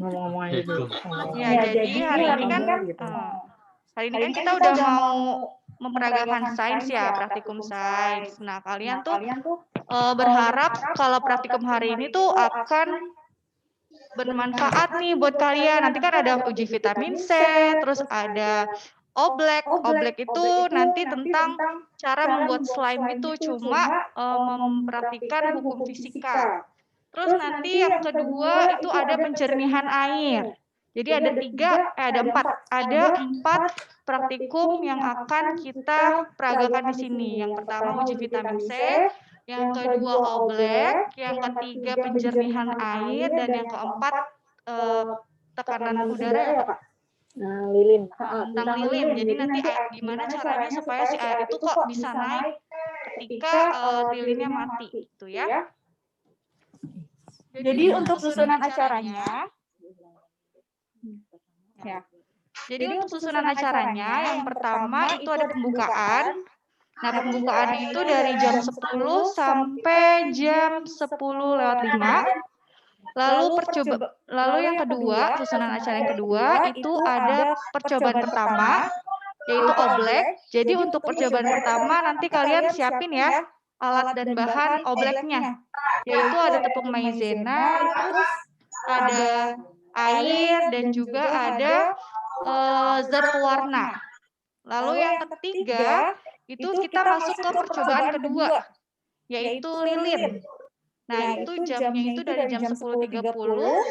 ngomong-ngomong aja dulu. Ya, jadi hari ini kan kita udah mau memperagakan sains ya, praktikum sains. Nah, kalian tuh berharap kalau praktikum hari ini tuh akan bermanfaat nih buat kalian. Nanti kan ada uji vitamin C, terus ada oblek. Oblek itu nanti tentang cara membuat slime itu, cuma mempraktikkan hukum fisika. Terus nanti yang kedua itu ada penjernihan air. Jadi ada empat praktikum yang akan kita peragakan di sini. Yang pertama uji vitamin C, yang kedua oblek, yang ketiga penjernihan air, dan yang keempat tekanan udara ya Kak? Lilin. Tentang lilin. Jadi nanti gimana caranya supaya si air itu kok bisa naik ketika lilinnya mati gitu ya. Jadi untuk susunan acaranya, yang pertama itu ada pembukaan. Nah, pembukaan itu dari jam 10 sampai jam 10:05. Lalu yang kedua, susunan acara yang kedua itu ada percobaan pertama, yaitu oblek. Jadi untuk percobaan pertama nanti kalian siapin ya alat dan bahan obleknya, yaitu ada tepung maizena, terus ada air, dan juga ada zat pewarna. Lalu yang ketiga itu kita masuk ke percobaan kedua, yaitu lilin. Nah, itu jamnya itu dari jam 10.30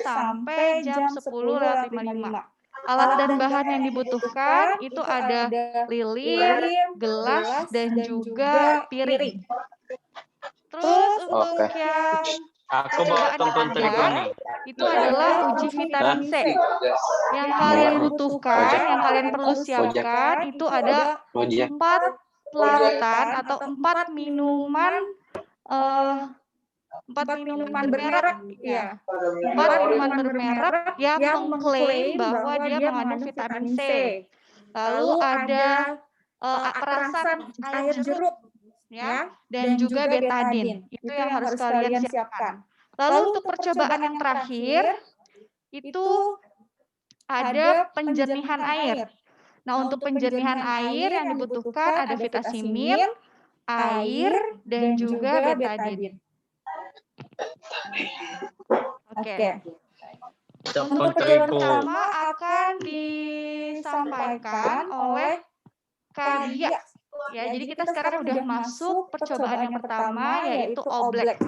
sampai jam 10:55. Alat dan bahan yang dibutuhkan itu ada lilin, gelas, dan juga piring. Terus untuk yang Aku bawa tonton telepon nih. itu adalah uji vitamin C. Yang kalian butuhkan, yang kalian perlu siapkan itu ada 4 larutan atau 4 minuman bermerek ya. 4 minuman bermerek yang mengklaim bahwa dia mengandung vitamin C. Lalu ada perasan air jeruk ya, dan juga betadin. Itu yang harus kalian siapkan. Lalu untuk percobaan yang terakhir itu ada penjernihan air. Nah, untuk penjernihan air yang dibutuhkan ada vitamin, air, dan juga betadin. Oke. Untuk percobaan pertama akan disampaikan oleh Kak Dia. Ya, jadi kita sekarang udah masuk percobaan yang pertama, yaitu oblek.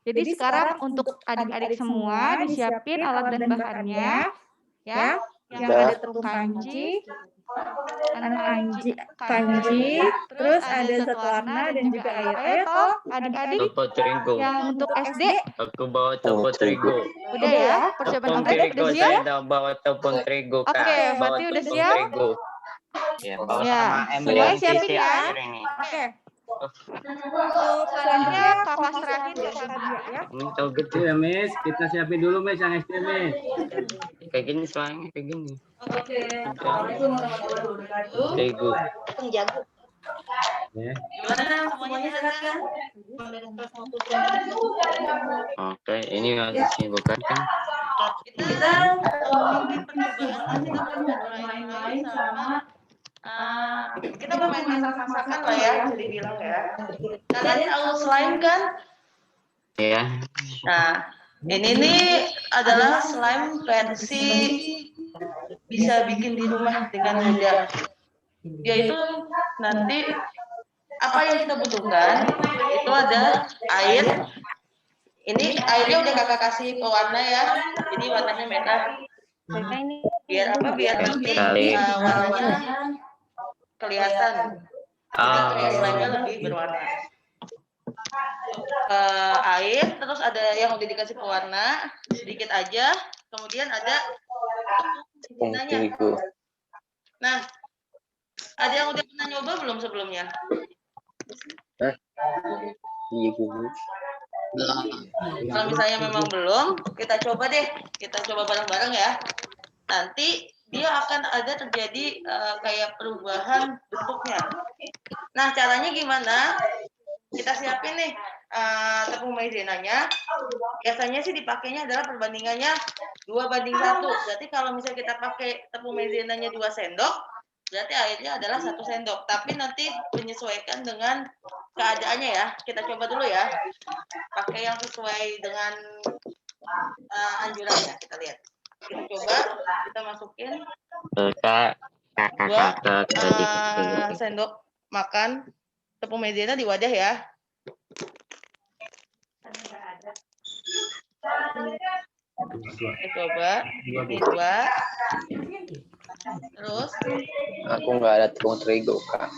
Jadi sekarang untuk adik-adik semua disiapin alat dan bahannya, ya. Yang ada tepung kanji, terus ada zat warna dan juga air. Ayo toh, adik-adik yang untuk SD. Aku bawa tepung terigu. Udah ya, percobaan oblek udah siap? Saya udah bawa tepung terigu, Kak. Oke, berarti udah siap? Ya, semuanya siapin ya. Oke. Untuk selanjutnya kakak serahin ke Kak Dia ya. Tahu gitu ya, Miss. Kita siapin dulu, Miss, yang SD, Miss. Kayak gini soalnya, kayak gini. Oke. Assalamualaikum warahmatullahi wabarakatuh. Terigu. Penjago. Ya. Gimana semuanya sehat kan? Oke, ini harus bukan kan? Kita mungkin percobaan kita akan main-main sama kita bermain masak-masakan lah ya, bisa dibilang ya. Kalian tahu slime kan? Iya. Nah, ini nih adalah slime versi bisa bikin di rumah dengan mudah. Yaitu nanti apa yang kita butuhkan itu ada air. Ini airnya udah kakak kasih pewarna ya, jadi warnanya merah. Biar apa? Biar nanti warnanya kelihatan. Slime-nya lebih berwarna. Air, terus ada yang udah dikasih pewarna sedikit aja, kemudian ada Terigu. Nah, ada yang udah pernah nyoba belum sebelumnya? Iya, Kalau misalnya memang belum, kita coba deh, kita coba bareng-bareng ya. Nanti dia akan ada terjadi kayak perubahan bentuknya. Nah, caranya gimana? Kita siapin nih tepung maizenanya. Biasanya sih dipakainya adalah perbandingannya 2:1. Berarti kalau misalnya kita pakai tepung maizenanya 2 sendok, berarti airnya adalah 1 sendok. Tapi nanti menyesuaikan dengan keadaannya ya. Kita coba dulu ya. Pakai yang sesuai dengan anjurannya. Kita lihat. Kita coba, kita masukin Kakak 2 sendok makan tepung maizena di wadah ya. Kita coba ini 2. Terus Aku nggak ada tepung terigu, Kak.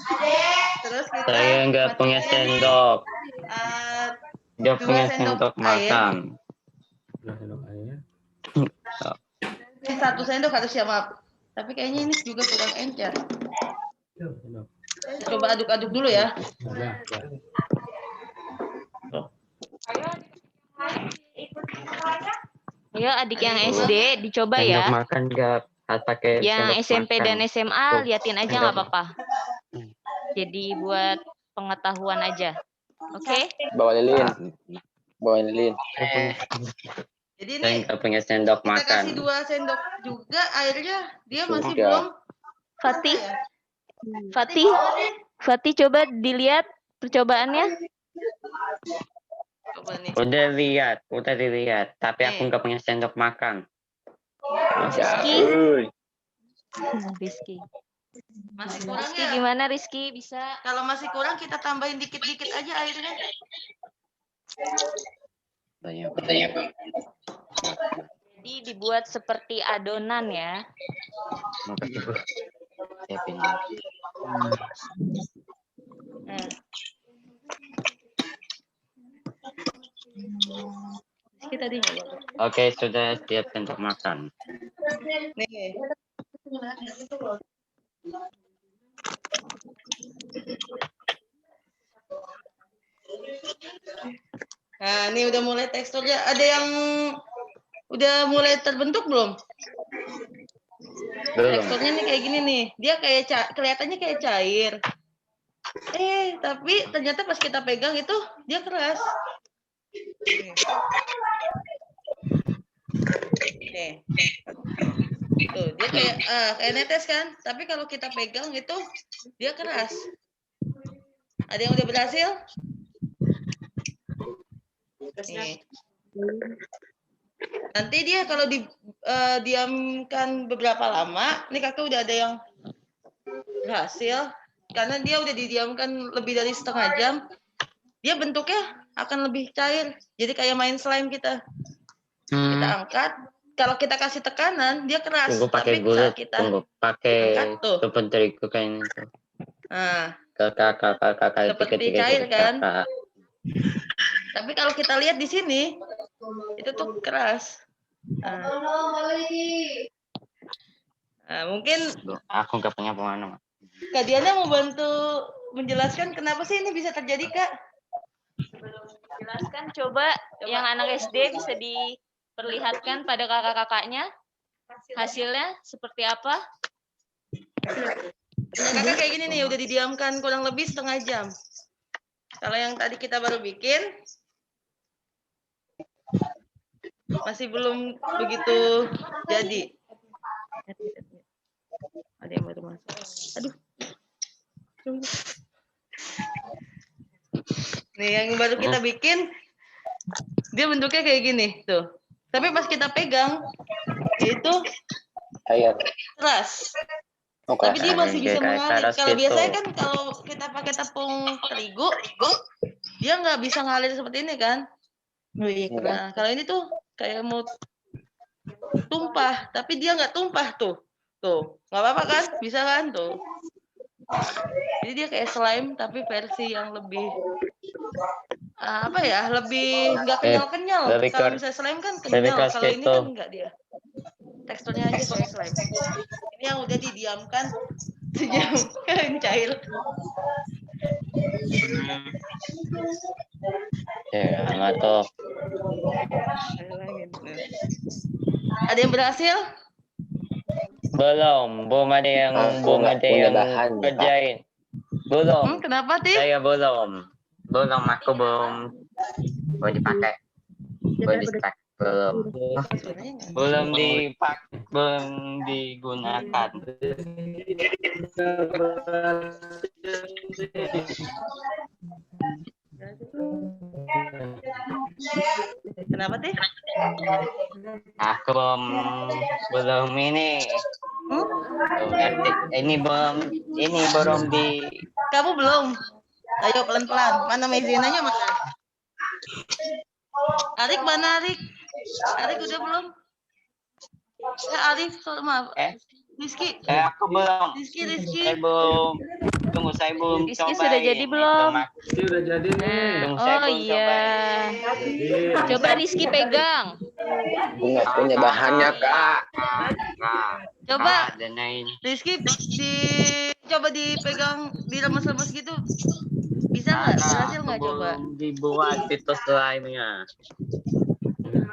terus kita Saya nggak punya masukin, sendok. Dia 2 punya sendok sendok air. makan. 1 sendok harusnya, maaf. Tapi kayaknya ini juga kurang encer. Coba aduk-aduk dulu ya. Ayo adik yang SD dicoba Sendok ya. makan nggak harus pakai Yang sendok SMP makan. dan SMA Tuh, liatin aja sendok. nggak apa-apa. Jadi buat pengetahuan aja. Oke? Bawa lilin. Bawa lilin. Jadi Saya ini nggak punya sendok kita makan. kasih 2 sendok juga airnya, dia masih Sudah. belum Fatih, ya. Fatih coba dilihat percobaannya. Coba nih. Udah dilihat. Tapi aku Nih. nggak punya sendok makan. Rizky. Rizky. Masih kurang Rizky ya? gimana Rizky? Bisa? Kalau masih kurang kita tambahin dikit-dikit aja airnya. Banyak. Jadi dibuat seperti adonan ya. Mau kasih Bu. Siapin. Nah. Rizky tadi nggak bagus. Oke, sudah siap sendok makan. Nih. Nah, ini udah mulai teksturnya. Ada yang udah mulai terbentuk belum? Belum. Teksturnya nih kayak gini nih. Dia kayak kelihatannya kayak cair. Tapi ternyata pas kita pegang itu dia keras. Nih. Tuh, dia kayak netes kan? Tapi kalau kita pegang itu dia keras. Ada yang udah berhasil? Nih. Nanti dia kalau diamkan beberapa lama, nih kakak udah ada yang berhasil. Karena dia udah didiamkan lebih dari setengah jam, dia bentuknya akan lebih cair. Jadi kayak main slime kita. Kita angkat. Kalau kita kasih tekanan, dia keras. Tunggu pakai Tapi gula, saat kita tunggu pakai angkat, tuh. tepung terigu kayak itu. Nah, Kakak seperti cair kan? Tapi kalau kita lihat di sini, itu tuh keras. Nah, mungkin Aku nggak punya pengalaman. Kak Diana mau bantu menjelaskan kenapa sih ini bisa terjadi, Kak? Belum dijelaskan, coba yang anak SD bisa diperlihatkan pada kakak-kakaknya hasilnya seperti apa? Nah, kakak kayak gini nih, udah didiamkan kurang lebih setengah jam. Kalau yang tadi kita baru bikin, masih belum begitu jadi. Ada yang baru masuk. Aduh. Nih, yang baru kita bikin, dia bentuknya kayak gini, tuh. Tapi pas kita pegang, itu Air. keras. Oh, Tapi dia masih bisa Kayak mengalir. keras Kalau gitu. biasanya kan kalau kita pakai tepung terigu, dia nggak bisa ngalir seperti ini kan? Nah, kalau ini tuh kayak mau tumpah, tapi dia nggak tumpah tuh. Tuh, nggak apa-apa kan? Bisa kan tuh. Jadi dia kayak slime tapi versi yang lebih apa ya? Lebih nggak kenyal-kenyal. lebih Kalau keras- misalnya slime kan lebih kenyal. keras Kalau ini gitu. kan enggak dia. Teksturnya aja kayak slime. Ini yang udah didiamkan sejam kan cair. Ya, sama tuh. Ada yang berhasil? Belum ada yang Aku nggak punya bahan, ya, kerjain. Belum. Kenapa, Tih? Saya belum. Aku belum dipakai. Belum Belum. Sebenarnya nggak. Belum digunakan. Kenapa teh? Aku belum ini. Hmm? Ini belum di. Kamu belum? Ayo pelan-pelan. Mana Mezinanya mana? Arik mana Arik? Arik udah belum? Ya Arik, maaf. Rizky. Aku belum. Rizky. Saya belum. Tunggu, saya belum Rizky coba. sudah jadi belum? Ini udah jadi nih. Tunggu, saya Oh belum coba. iya. Jadi, Coba Rizky pegang. Aku nggak punya bahannya, Kak. Coba Danain. Rizky coba dipegang, dilemes-lemes gitu. Bisa nggak? Berhasil nggak coba? Belum dibuat itu slime-nya. Belum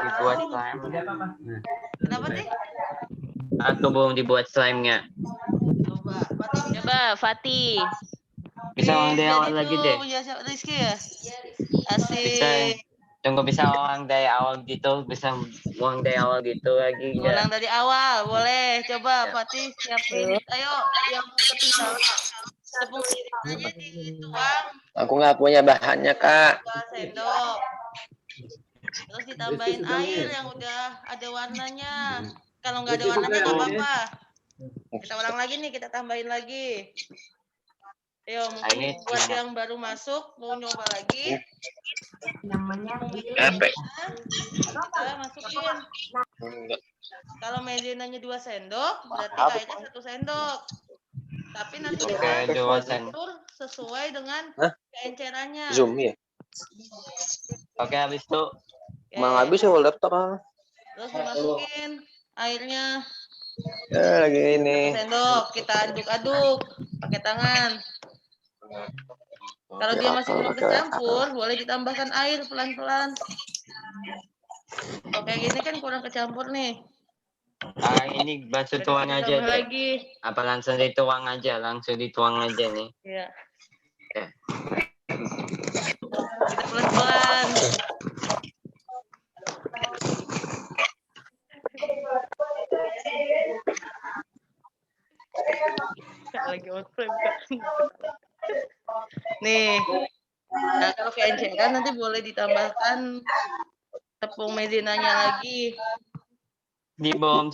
dibuat slime. Kenapa sih? Aku belum dibuat slime-nya. Coba. Fatih bisa. Coba Fatih. Bisa uang dari awal Jadi lagi tuh deh. punya siapa? Rizky ya? Bisa. Asik. Tunggu, bisa uang dari awal gitu. Bisa uang dari awal gitu lagi. Ulang dari awal, boleh. Coba Ya. Fatih siapin. Ayo, yang ketinggalan. Tepung aja dituang Aku nggak punya bahannya, Kak. 2 sendok. Terus ditambahin air yang udah ada warnanya. Kalau nggak ada warnanya nggak apa-apa. Kita ulang lagi nih, kita tambahin lagi. Ayo, mungkin Ini buat yang baru masuk mau nyoba lagi. Apa? Kita masukin. Kalau maizenanya 2 sendok, berarti Apa? airnya 1 sendok. Tapi nanti Oke, kita 2 sendok. atur sesuai dengan Hah? keencerannya. Zoom ya? Oke, habis itu. Oke. Emang habis ya laptop, ah. Terus dimasukin airnya Lagi 1 ini. sendok, kita aduk-aduk pakai tangan. Kalau dia masih belum kecampur, boleh ditambahkan air pelan-pelan. Kalau kayak gini kan kurang kecampur nih. Ini basuh Kita tuang aja tambah deh. lagi. Apa langsung dituang aja? Langsung dituang aja nih. Iya. Ya. Kita pelan-pelan. Lagi outframe kan. Nih. Nah, kalau keenceran nanti boleh ditambahkan tepung maizenanya lagi. Di bawah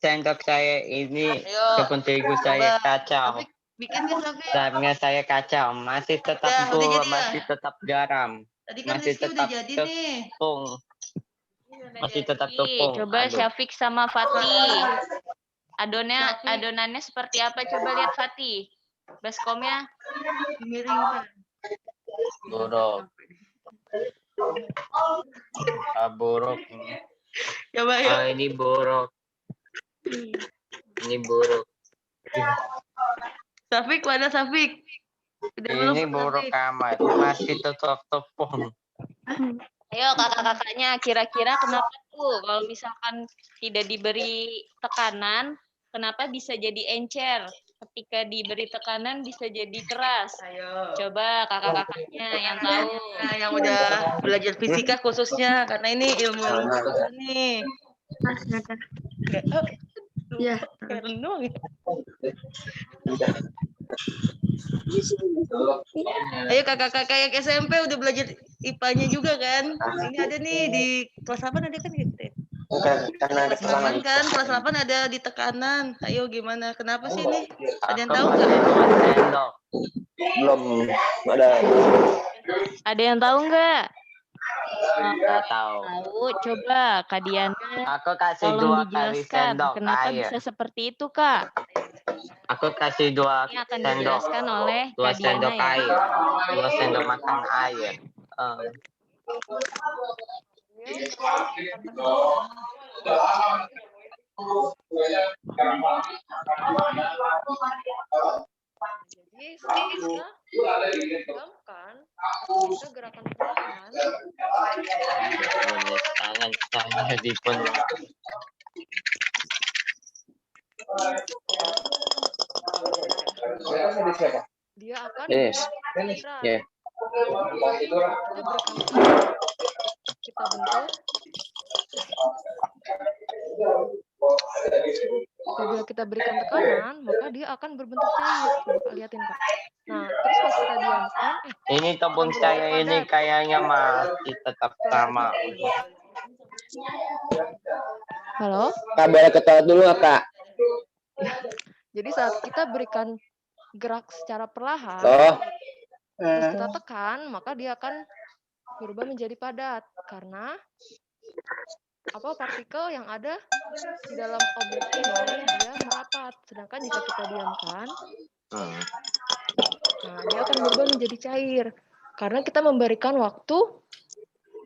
sendok saya ini Ayo, tepung terigu coba. saya kacau. Tapi bikin kan Safi? Slime-nya saya kacau. Masih tetap Udah gula, jadi ya? masih tetap garam. Tadi kan Masih Rizky udah tetap jadi nih. tepung. Masih tetap Ih, tepung. coba Aduh. Syafiq sama Fatih. Adonannya seperti apa? Coba lihat Fatih. Baskomnya. Dimiringkan. Buruk. Buruk. Coba yuk. Ini buruk. Ini buruk. Safik, mana Safik? Udah belum, Ini buruk Safik? amat. Masih tetap tepung. Ayo kakak-kakaknya, kira-kira kenapa tuh kalau misalkan tidak diberi tekanan, kenapa bisa jadi encer? Ketika diberi tekanan bisa jadi keras. Ayo. Coba kakak-kakaknya yang tahu. Nah, yang udah belajar fisika khususnya, karena ini ilmu khusus nih. Iya. Keren doang ya. Ayo kakak-kakak yang SMP udah belajar IPA-nya juga kan? Ini ada nih di kelas 8 ada kan gitu. Karena ada Kelas 8 keterangan. kan, kelas 8 ada di tekanan. Ayo gimana? Kenapa sih ini? Ada yang Aku tahu pakai nggak? 2 sendok. Belum ada. Ada yang tahu nggak? Nggak tahu. Tahu, coba Kak Diana Aku kasih tolong 2 kali dijelaskan sendok kenapa air. bisa seperti itu Kak. Aku kasih 2 Ini akan sendok. dijelaskan oleh 2 Kak Diana sendok ya. air. 2 sendok makan air. Jadi selanjutnya didiamkan, kita gerakan perlahan. Tangan saya dipenuh. Dia akan Yes. bergerak. Ya. Kita berikan kita bentuk Apabila kita berikan tekanan, maka dia akan berbentuk cair. Coba Kak liatin Kak. Nah, terus pas kita diamkan, Ini tepung saya ini kayaknya masih tetap sama. halo? Kak, boleh ketawa dulu nggak, Kak? Jadi saat kita berikan gerak secara perlahan, Oh, terus kita tekan, maka dia akan berubah menjadi padat karena partikel yang ada di dalam objek ini dia merapat. Sedangkan jika kita diamkan, nah dia akan berubah menjadi cair karena kita memberikan waktu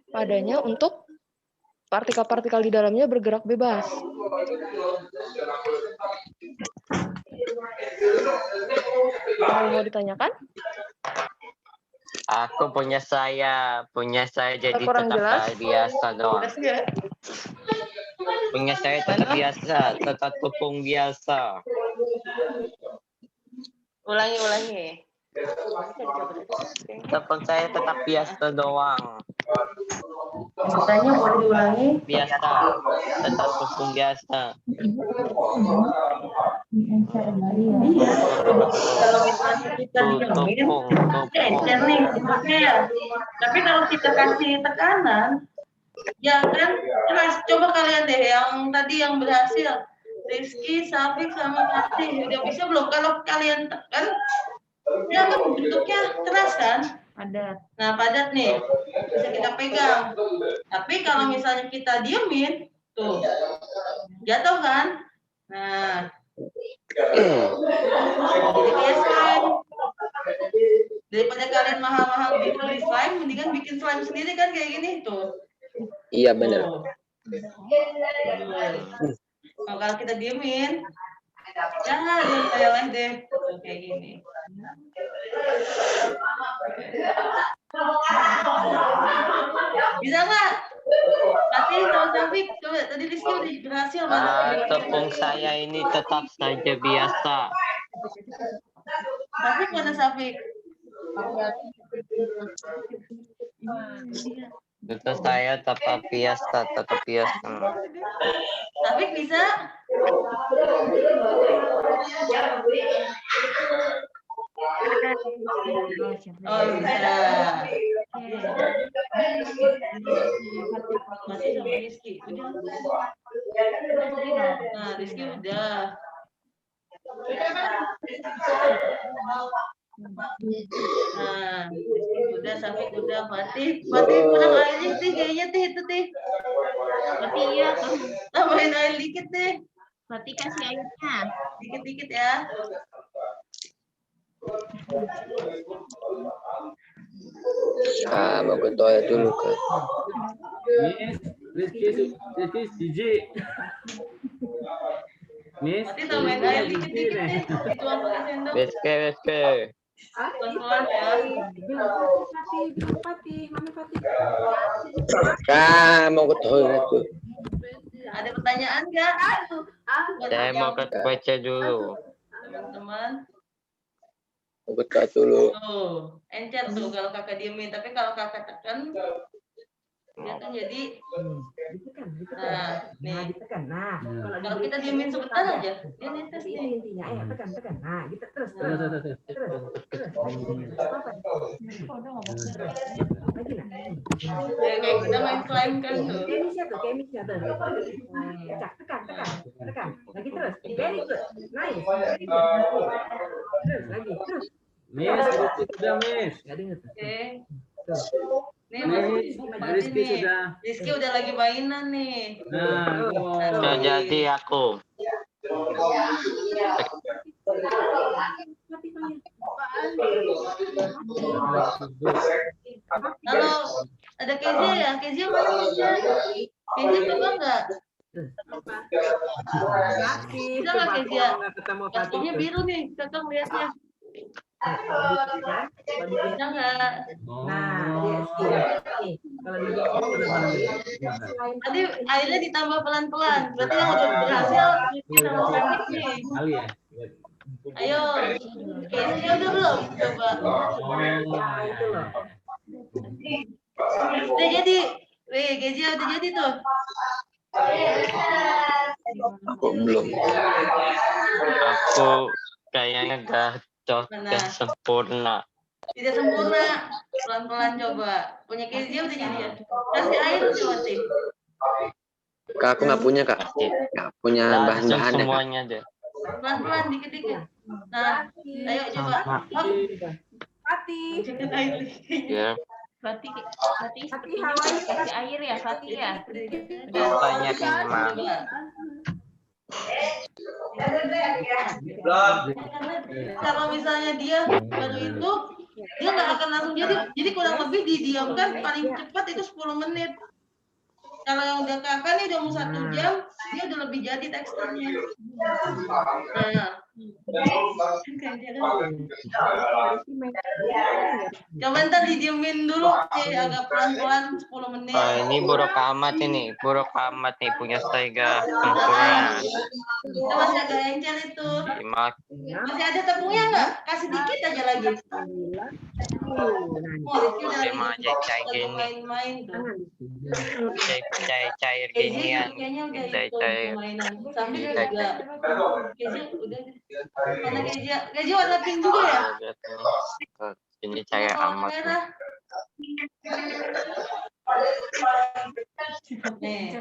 padanya untuk partikel-partikel di dalamnya bergerak bebas. Ada yang mau ditanyakan? Aku punya saya jadi Kurang tetap jelas? biasa doang. Jelas nggak? Punya saya tetap biasa, tetap tepung biasa. Ulangi. Tepung saya tetap biasa doang. Pertanyaan boleh diulangi? Biasa, tetap tepung biasa. Kalau misalnya kita diemin, Tepung. encer nih, encer. Tapi kalau kita kasih tekanan, ya kan, keras. Coba kalian deh yang tadi yang berhasil. Rizky, Safik, sama Fatih. Udah bisa belum? Kalau kalian tekan, dia kan bentuknya keras kan? Padat. Nah, padat nih. Bisa kita pegang. Tapi kalau misalnya kita diemin, tuh, jatuh kan? Nah, jadi kayak slime. Daripada kalian mahal-mahal beli slime, mendingan bikin slime sendiri kan kayak gini tuh. iya benar. Nah, kalau kita diemin, jangan dileleh deh, tuh, kayak gini. Bisa nggak? Fatih sama Safik, coba tadi Rizky udah berhasil banget. Tepung saya ini tetap saja biasa. Safik mana Safik? Tetap saya tetap biasa. Safik bisa? Oh bisa. Masih sama Rizky. Udah. Nah, Rizky udah. Nah, udah, Safik udah, Fatih kurang airnya sih kayaknya itu Fatih iya, tambahin air dikit deh. Fatih kasih airnya, dikit-dikit ya. Mau ketawa dulu, Kak. Miss, Rizky Siji. Miss, Fatih tambahin air dikit-dikit deh. Dituang pakai sendok. Rizky. Pelan-pelan ya. Kak, mau ketawa tuh. Ada pertanyaan nggak? Saya mau baca dulu. Teman-teman. Mau ketawa dulu. Tuh, encer tuh kalau kakak diemin. Tapi kalau kakak tekan, dia kan jadi. Nah, nih. Kalau kita diemin sebentar aja, dia netes nih. Tekan. Nah, gitu terus. Kayak kita main slime kan tuh. Kemisnya tuh. Tekan. Lagi terus. Very good. Nice. Terus lagi. Terus. Miss, Rizky sudah, Miss. Enggak dengar. Oke. Nih, Miss, Rizky nih. sudah. Rizky udah lagi mainan nih. Nah, Sudah jadi aku. Kalau ada Kezia ya, Kezia mana Kezia? Kezia coba nggak? Bisa nggak Kezia? Kartunya biru nih, kakak lihatnya. Bisa nggak? Nah, nih. Kalau di Tadi airnya ditambah pelan-pelan. Berarti yang udah berhasil Rizky sama Safik nih. kali ya. Ayo, Kezia udah belum? Coba. itu loh. Udah jadi. Kezia udah jadi tuh. belum. Aku kayaknya gak sempurna. Tidak sempurna. Pelan-pelan coba. Punya Kezia udah jadi ya. Kasih air coba sih. Kak, aku nggak punya kak. Nggak punya Langsung bahan-bahan deh. Kak. semuanya deh. Pelan-pelan dikit-dikit. Nah, ayo coba. Hop. Fatih. Sedikit air. Ya. Fatih kasih air ya, Fatih ya. Banyak ini mah. Kalau misalnya dia baru itu, dia nggak akan langsung jadi kurang lebih didiamkan paling cepat itu 10 menit. Kalau yang udah kakak nih udah mau 1 jam, dia udah lebih jadi teksturnya. Nah, coba ntar didiemin dulu, agak pelan-pelan 10 menit. Ini buruk amat nih punya Stega sempurna. Itu masih agak encer itu. Masih ada tepungnya nggak? Kasih dikit aja lagi. Oh, Rizky udah Sama lagi aja kayak gini. main-main tuh. Cair Kezia ginian. kayaknya udah itu Cair. mainan. Sambil juga. Kezia udah. Mana Kezia? Kezia warna pink juga ya? Ini cair amat. Merah. Nih.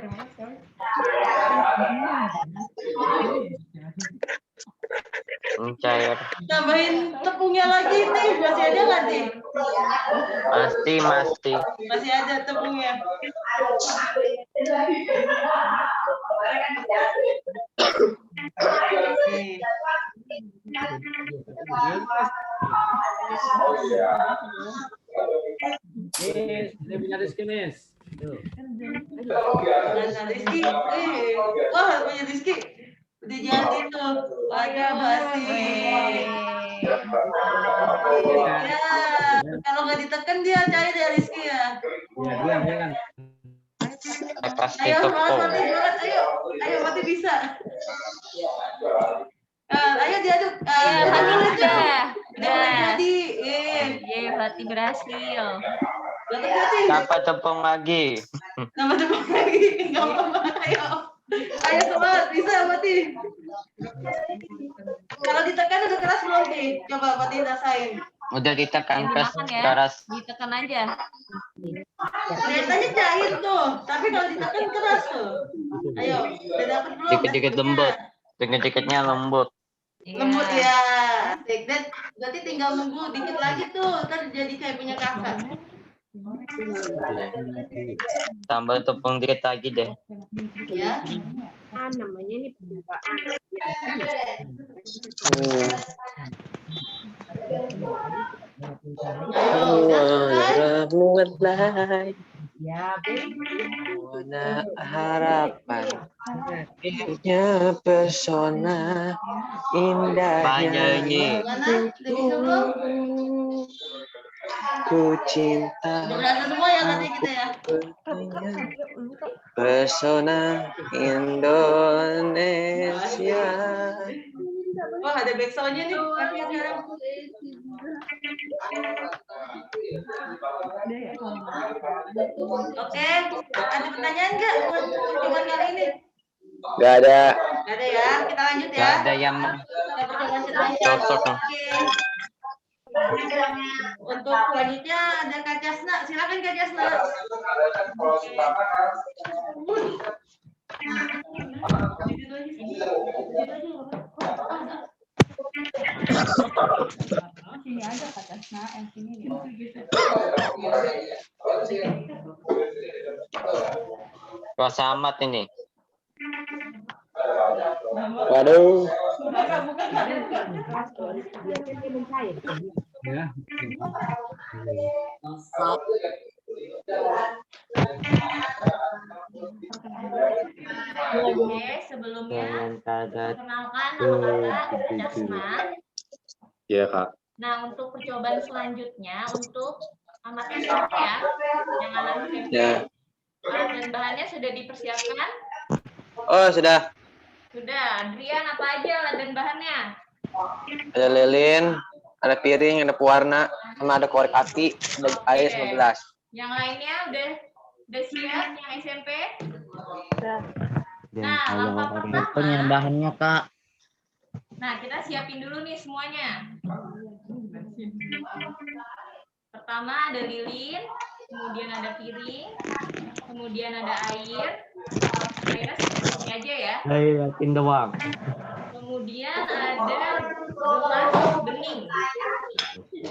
Cair. Tambahin tepungnya lagi nih. Masih ada nggak nih? Masih. Masih ada tepungnya. Nih. Ini punya Rizky, Miss. Tuh. Nah, Rizky. Wah, punya Rizky. Udah jadi tuh. Waduh, masih. Ya, kalau nggak ditekan dia cair ya Rizky ya. Ya, diam. Kasih Ayo, tepung. semangat. Ayo, Mati bisa. Ayo diaduk. Fatih udah. Udah jadi. Yeay, Fatih berhasil. Dapat tepung lagi. Nama tepung lagi. Nggak apa-apa. Ayo semangat, bisa Mati. Kalau ditekan udah keras belum nih? Coba Mati rasain. Udah ditekan Makan ya. keras. Ditekan aja. Kelihatannya cair tuh, tapi kalau ditekan keras tuh. Ayo, udah dapet belum? Dikit-dikit lembut. Dikit-dikitnya lembut. Lembut ya. Asik. Dan berarti tinggal nunggu dikit lagi tuh, ntar jadi kayak punya kakak. Tambah tepung dikit lagi deh. Ya. Namanya ini pembukaan. Ya, Warna harapan, indahnya pesona, indahnya Banyak. Mana? Udah bisa belum? ku cinta, Udah berasa semua ya katanya kita ya. pesona Indonesia. Wah, ada backsoundnya nih. Tapi sekarang. Oke, ada pertanyaan nggak buat percobaan kali ini? Gak ada. Nggak ada ya, kita lanjut ya. Gak ada yang Kita percobaan selanjutnya. cocok. Oke. Untuk selanjutnya ada Kak Jasna. Silakan Kak Jasna. Sini aja Kak Jasna, yang sini nih. Rasa amat ini. Waduh. Ya. Oke, sebelumnya perkenalkan nama Kak Jasna. Iya kak. Nah, untuk percobaan selanjutnya untuk anak SMP ya, yang anak SMP. Ya. Alat dan bahannya sudah dipersiapkan? Oh sudah. Sudah. Adrian, apa aja alat dan bahannya? Ada lilin, ada piring, ada pewarna, sama ada korek api, ada air 15. Yang lainnya udah siap yang SMP? Nah, langkah pertama. Penambahannya Kak. Nah, kita siapin dulu nih semuanya. Pertama ada lilin, kemudian ada piring, kemudian ada air. Airnya secukupnya aja ya. Liatin doang. Kemudian ada gelas bening.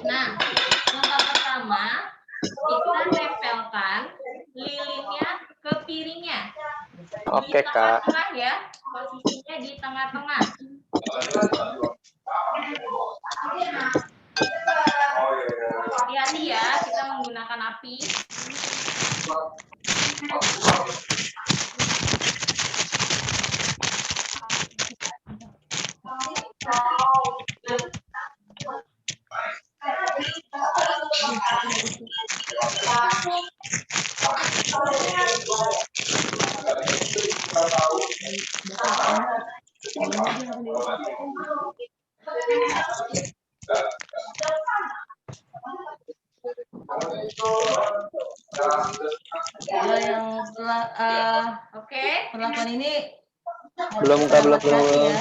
Nah, langkah pertama kita nempelkan lilinnya ke piringnya. Oke, Di Kak. tengah-tengah ya, posisinya di tengah-tengah. Hati-hati ya, kita menggunakan api. Kalau yang Oke. perlakuan ini Belum, Kak, belum. Semuanya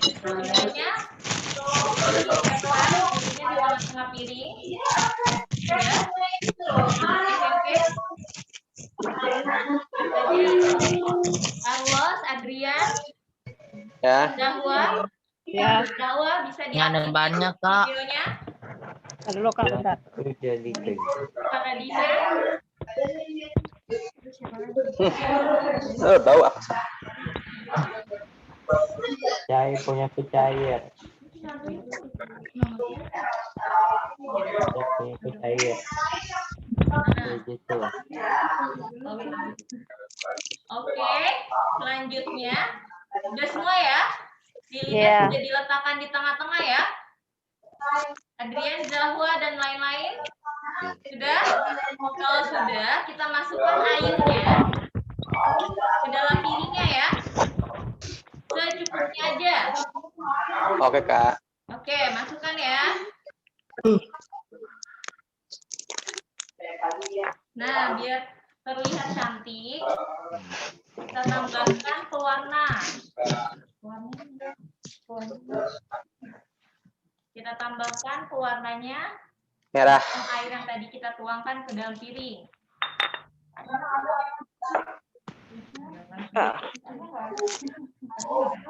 lilitnya di tengah-tengah piring. Ya. Oke. Carlos, Adrian, Ya. Dahwa. Ya. Dahwa bisa Ada banyak Kak. videonya. Ada dulu Kak, bentar. Paradina. Bau apa? Cair punya cair. Punya cair. Gitu. Oke, selanjutnya udah semua ya. Lilinnya Iya. sudah diletakkan di tengah-tengah ya. Adrian, Zahwa, dan lain-lain. Sudah? Kalau sudah, kita masukkan airnya ke dalam piringnya ya. Secukupnya aja. Oke, Kak. Oke, masukkan ya. Nah, biar terlihat cantik, kita tambahkan pewarna. Kita tambahkan pewarnanya Merah. dengan air yang tadi kita tuangkan ke dalam piring.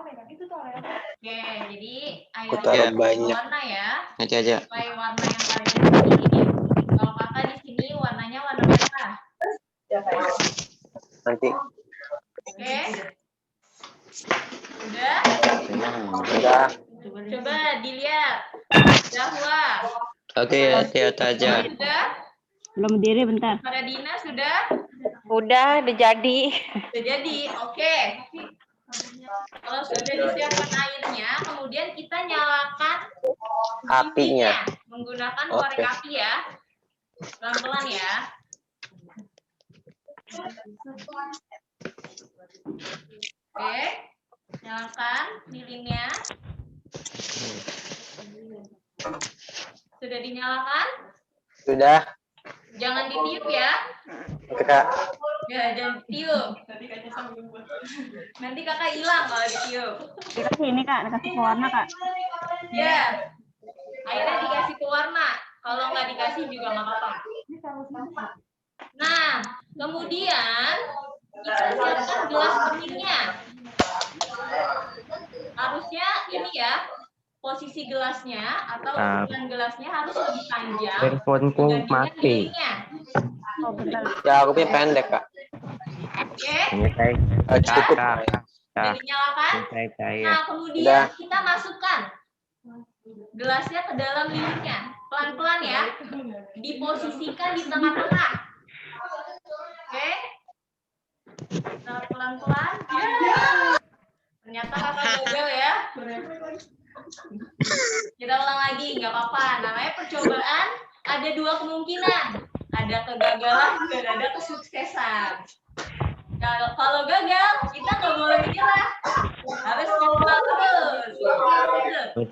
Oke, jadi air Aku taruh banyak. warna ya. Nanti aja. Supaya warna yang kalian pilih ini. Kalau kakak di sini warnanya warna merah. Nanti. Oke. Udah? Udah. Coba dilihat. Dahwa. Oke, lihat aja. Sudah? Belum berdiri, bentar. Paradina sudah? Udah jadi. Sudah jadi. Oke. Kalau sudah disiapkan airnya, kemudian kita nyalakan Apinya. menggunakan Oke. korek api ya. Pelan-pelan ya. Oke. Nyalakan lilinnya. Sudah dinyalakan? Sudah. Jangan ditiup ya. Oke, Kak. Ya, jangan ditiup. Nanti kakak hilang kalau ditiup. Dikasih ini Kak, dikasih pewarna Kak. Ya. Akhirnya dikasih pewarna. Kalau nggak dikasih juga nggak apa-apa. Nah, kemudian kita siapkan gelas beningnya. Harusnya ini ya, posisi gelasnya atau ukuran gelasnya harus lebih panjang. Handphoneku dibandingkan mati. lilingnya. Oh, bentar. Ya, aku punya pendek, Kak. Oke, Ini saya Cukup. sudah dinyalakan. cair. Nah, kemudian Udah. kita masukkan gelasnya ke dalam lilingnya. Pelan-pelan ya. Diposisikan di tengah-tengah. Oke. Nah, pelan-pelan. Ya. Ternyata kakak gagal ya. Kita ulang lagi, nggak apa-apa. Namanya percobaan, ada dua kemungkinan. Ada kegagalan dan ada kesuksesan. Kalau gagal, kita nggak boleh menyerah. Harus coba terus.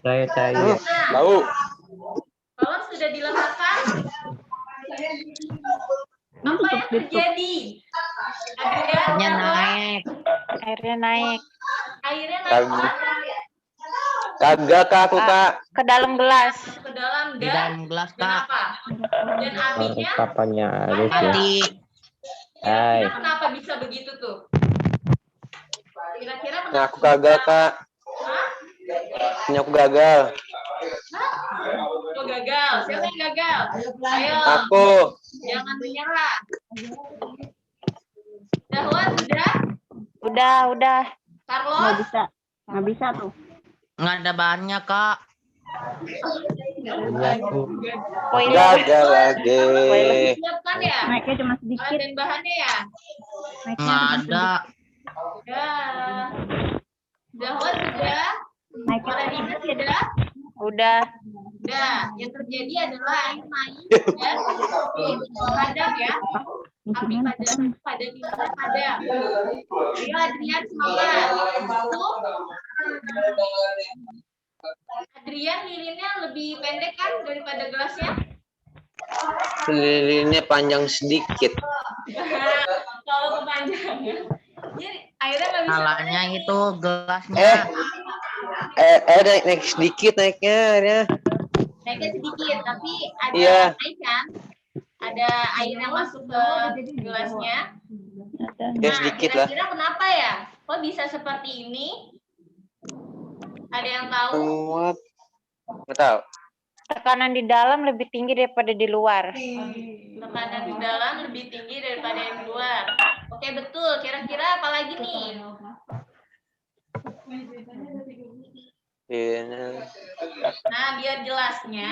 Saya cair. Nah, Bau. kalau sudah diletakkan, apa yang terjadi? Adrian, Naik. Airnya naik. Airnya naik Kagak. kemana? Kagak kak aku kak. Ke dalam gelas. Ke dalam Di dan dalam gelas, Kak. apa? Dan apinya Kapannya ada. mati. Hai. Kira-kira kenapa bisa begitu tuh? Kira-kira Nah, kenapa? aku gagal kak. Hah? Ini aku gagal. Lo gagal. Siapa yang gagal? Ayo. Aku. Jangan menyerah. Dahwan sudah? Udah. Nggak Carlos? bisa. Nggak bisa tuh. Nggak ada bahannya, Kak. Gagal lagi. Siapkan ya? Naiknya cuma Alat sedikit. dan bahannya ya? Naiknya Nggak cuma ada. Ya. Dahwan sudah? Naiknya Para Dina sudah? udah. Udah. Yang terjadi adalah air naik dan padam ya. Api padam ini padam. Ayo Adrian semangat. Adrian lilinnya lebih pendek kan daripada gelasnya? Lilinnya panjang sedikit. Kalau kepanjangan, jadi airnya nggak bisa. Salahnya itu gelasnya. Naik sedikit naiknya ya. Naiknya sedikit, tapi ada Iya. naik kan? Ada air yang masuk ke gelasnya. Ya sedikit lah. Kira-kira kenapa ya? Kok bisa seperti ini? Ada yang tahu? Muat. Nggak tahu. Tekanan di dalam lebih tinggi daripada di luar. Tekanan di dalam lebih tinggi daripada yang di luar. Oke, betul. Kira-kira apa lagi nih? Nah, biar jelasnya,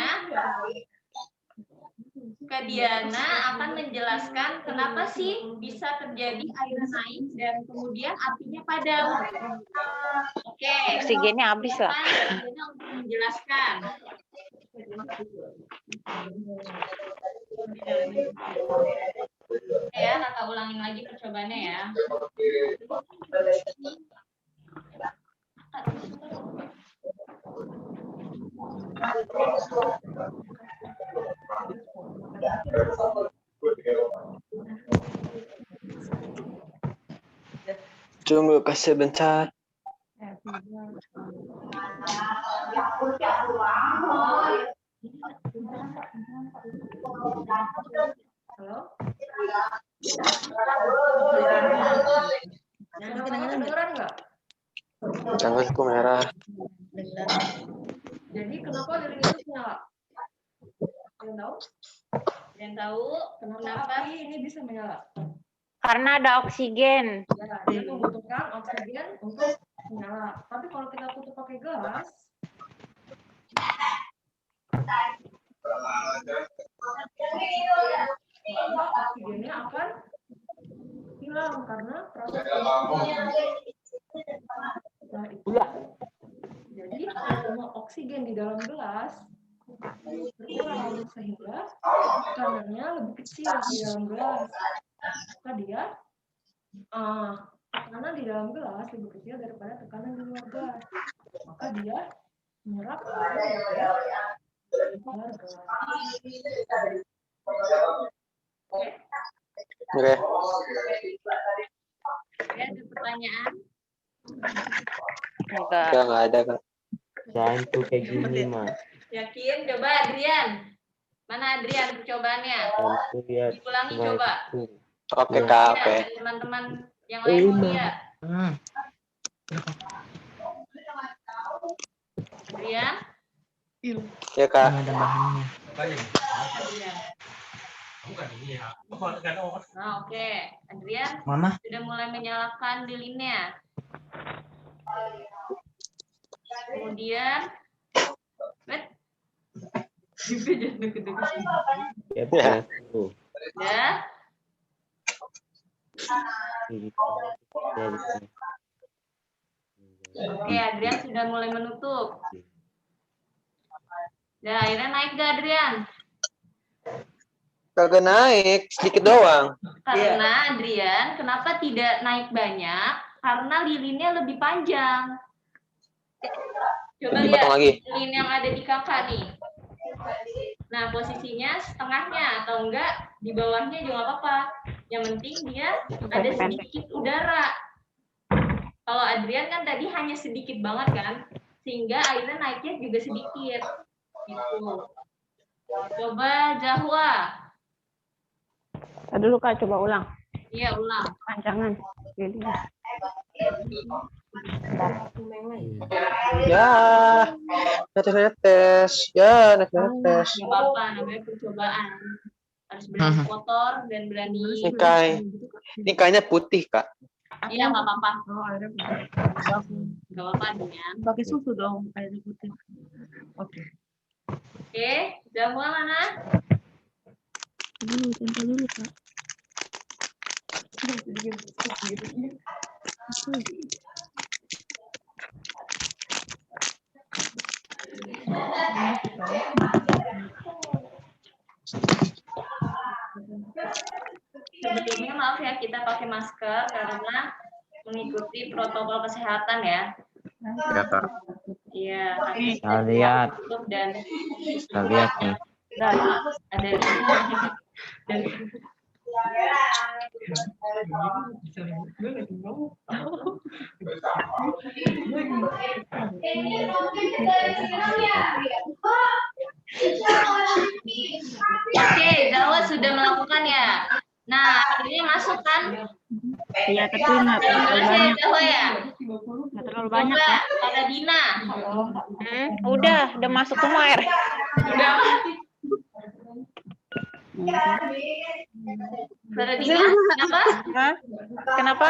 Kak Diana akan menjelaskan kenapa sih bisa terjadi air naik dan kemudian apinya padam. Oke. Oksigennya habis lah. Kak Diana untuk menjelaskan. Ya, kakak ulangin lagi percobaannya ya. Tunggu kasih bentar. Halo? Kedengeran nggak? Tanganku merah. Jadi kenapa lilin itu nyala? Yang tahu? Yang tahu kenapa Api ini bisa menyala. Karena ada oksigen. Ya, dia membutuhkan oksigen untuk menyala. Tapi kalau kita tutup pakai gelas, maka oksigennya akan hilang karena proses pembuatan. Nah, itu. Jadi semua oksigen di dalam gelas berkurang sehingga tekanannya lebih kecil di dalam gelas. Maka dia tekanan di dalam gelas lebih kecil daripada tekanan di luar gelas. Maka dia menyerap air dari luar gelas. Oke. ya ada pertanyaan? Enggak. Nggak ada kak. Jangan tuh kayak gini, Mak. Yakin? Coba Adrian. Mana Adrian percobaannya? Jangan tuh lihat. Diulangi coba. Oke kak. Oke. Ya, teman-teman yang lain mau lihat. Adrian? Ya kak. Nggak ada bahannya. Adrian. Nah, oke. Adrian Mama. sudah mulai menyalakan lilinnya. Kemudian, Ya, tuh. ya. Oke, Adrian sudah mulai menutup. Dan akhirnya naik gak Adrian? Kagak naik, sedikit doang. Karena Adrian, kenapa tidak naik banyak? Karena lilinnya lebih panjang. Coba Dipotong lihat lagi. lilin yang ada di kakak nih. Nah, posisinya setengahnya atau enggak di bawahnya juga nggak apa-apa. Yang penting dia ada sedikit udara. Kalau Adrian kan tadi hanya sedikit banget kan, sehingga airnya naiknya juga sedikit. Gitu. Coba Zahwa. Tadi dulu Kak, coba ulang. Iya, ulang. Panjangan. Jadi. Ya, netes. Ya, netes. Gak apa-apa, namanya percobaan. Harus berani kotor dan berani. Ini kayaknya putih, Kak. Iya, nggak apa-apa. Nggak apa-apa, Dian. Pakai susu dong, airnya putih. Oke. Oke, Zahwa mana? Tempel dulu, Kak. Sebetulnya maaf ya, kita pakai masker karena mengikuti protokol kesehatan ya. Ya, Kak. Iya. Kita lihat. Dan Kita lihat nih. ada dan Oke, Zahwa sudah melakukan ya. Nah, akhirnya masuk kan? Iya, tapi nggak terlalu banyak. Zahwa ya. Nggak terlalu banyak, Coba, Kak. Kak Dina. Udah masuk semua air. Udah. Kak Dina, kenapa? Hah? Kenapa?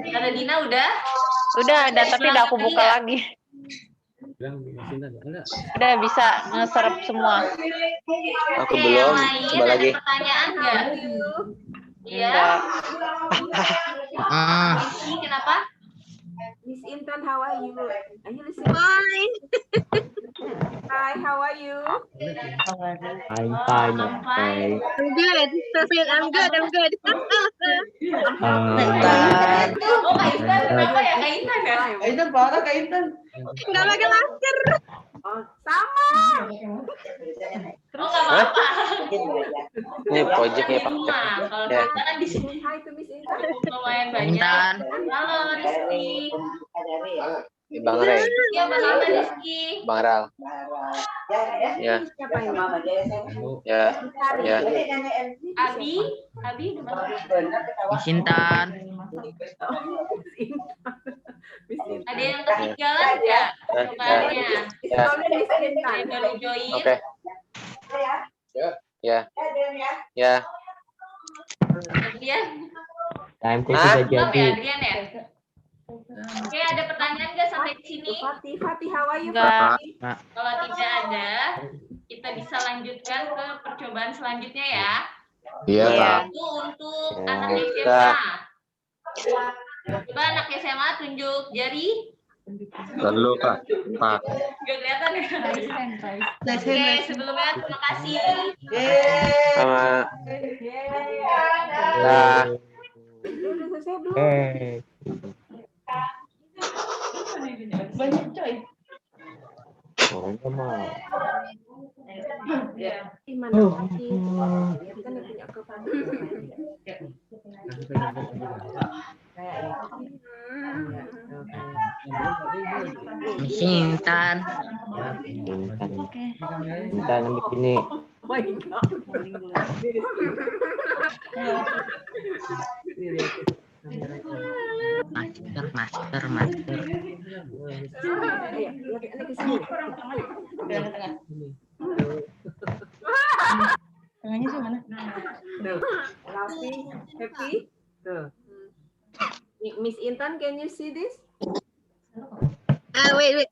Kak Dina udah? Udah ada, tapi udah aku buka lagi. Udah bisa ngeserap semua. Aku Oke, belum. yang lain Coba ada lagi. pertanyaan nggak? Iya. Rizky, kenapa? Miss Intan, how are you? Are you listening? Hi. Hi, how are you? I'm fine, okay. I'm good. I'm good. I'm good. Oh, Kak Intan, kenapa ya Kak Intan ya? Kak Intan parah, Kak Intan. Nggak pakai masker. Oh, sama. Oh, nggak apa-apa. Ini pojoknya, Pak. Rumah. Kalau Ya. kita kan di sini Hi to Miss Intan. lumayan banyak. Halo, Rizky. Bang Ray, Iya, bagaimana Rizky? Bang Ral. Ya, Siapa ini? ya, ya. Abi udah masuk. Miss Intan. Ada yang ketinggalan nggak percobaannya? Ya. Miss Intan. Yang baru join. Oke. Ya. Ya. Adrian, Time-ku Hah? sudah belum ya jadi. Adrian ya? Oke, ada pertanyaan nggak sampai di sini? Fatih, how are you? Enggak. Kalau tidak ada, kita bisa lanjutkan ke percobaan selanjutnya ya. Iya, Kak. Itu untuk Ya, anak bisa. SMA. Coba anak SMA tunjuk jari. Lalu, Kak. Pak. Gak kelihatan ya? Oke, sebelumnya terima kasih. Sama. Nah, Udah selesai belum? Banyak coy. Oh, nggak mau. Mana Fatih? Dia kan yang punya kepanjangan. Miss Intan. Intan ambil sini. Masker. Ayo, ini ke sini. Tengahnya sih mana? Tuh. Laughing, happy. Tuh. Miss Intan, can you see this? Wait,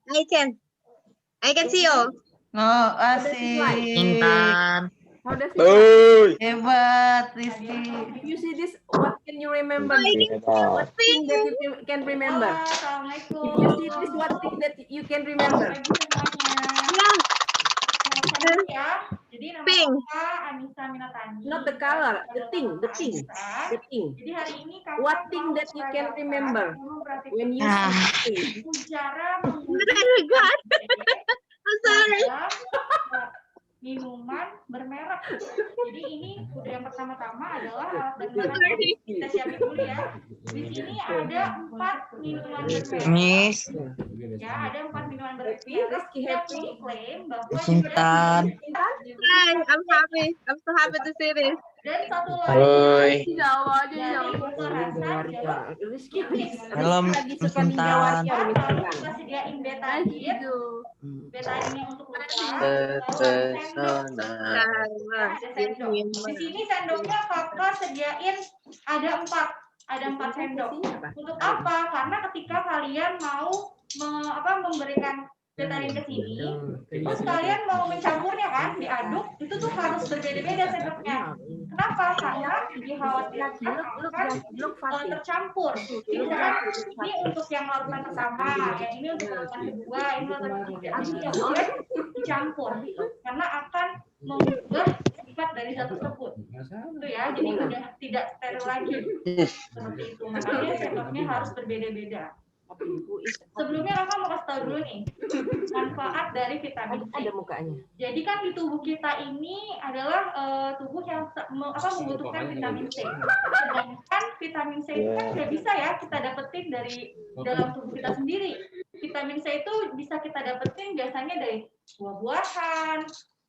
I can see you. Oh, asik. Intan. How does it oi. Hebat, Rizky. If you see this, what can you remember? Beda. What thing that you can remember? Assalamualaikum. If you see this, what thing that you can remember? Ya. Jadi nama Pink. kakak Anissa Minatani. Not the color, the thing. Jadi hari ini kakak What thing that you can remember when you Ah. see this? cara I'm sorry. minuman bermerek. Jadi ini yang pertama-tama adalah alat dan barang yang kita siapin dulu ya. Di sini ada 4 minuman bermerek. Miss. Ya, ada 4 minuman bermerek Rizky yang happy. diklaim bahwa Intan. Hi, I'm happy. I'm so happy to see this. dan satu Hoi. lagi dari perasan jeruk nipis. Halo, Miss Intan. Kita sediain betadine. Betadine untuk luka. Terpesona. Ada sendok. Di sini sendoknya kakak sediain ada 4 sendok. Untuk apa? Karena ketika kalian mau memberikan betadine ke sini, terus kalian mau mencampurnya kan, diaduk, itu tuh harus berbeda-beda sendoknya. Kenapa? Karena dikhawatirkan akan tercampur. Jadi ini untuk yang larutan pertama, yang ini untuk larutan kedua, ini larutan ketiga. Ini tidak boleh dicampur karena akan mengubah sifat dari zat tersebut. Itu ya, jadi udah tidak steril lagi. Seperti itu. Makanya sendoknya harus berbeda-beda. Sebelumnya kakak mau kasih tahu dulu nih manfaat dari vitamin C. Ada mukanya. Jadi kan di tubuh kita ini adalah tubuh yang membutuhkan vitamin C. Sedangkan vitamin C itu kan nggak bisa ya kita dapetin dari dalam tubuh kita sendiri. Vitamin C itu bisa kita dapetin biasanya dari buah-buahan,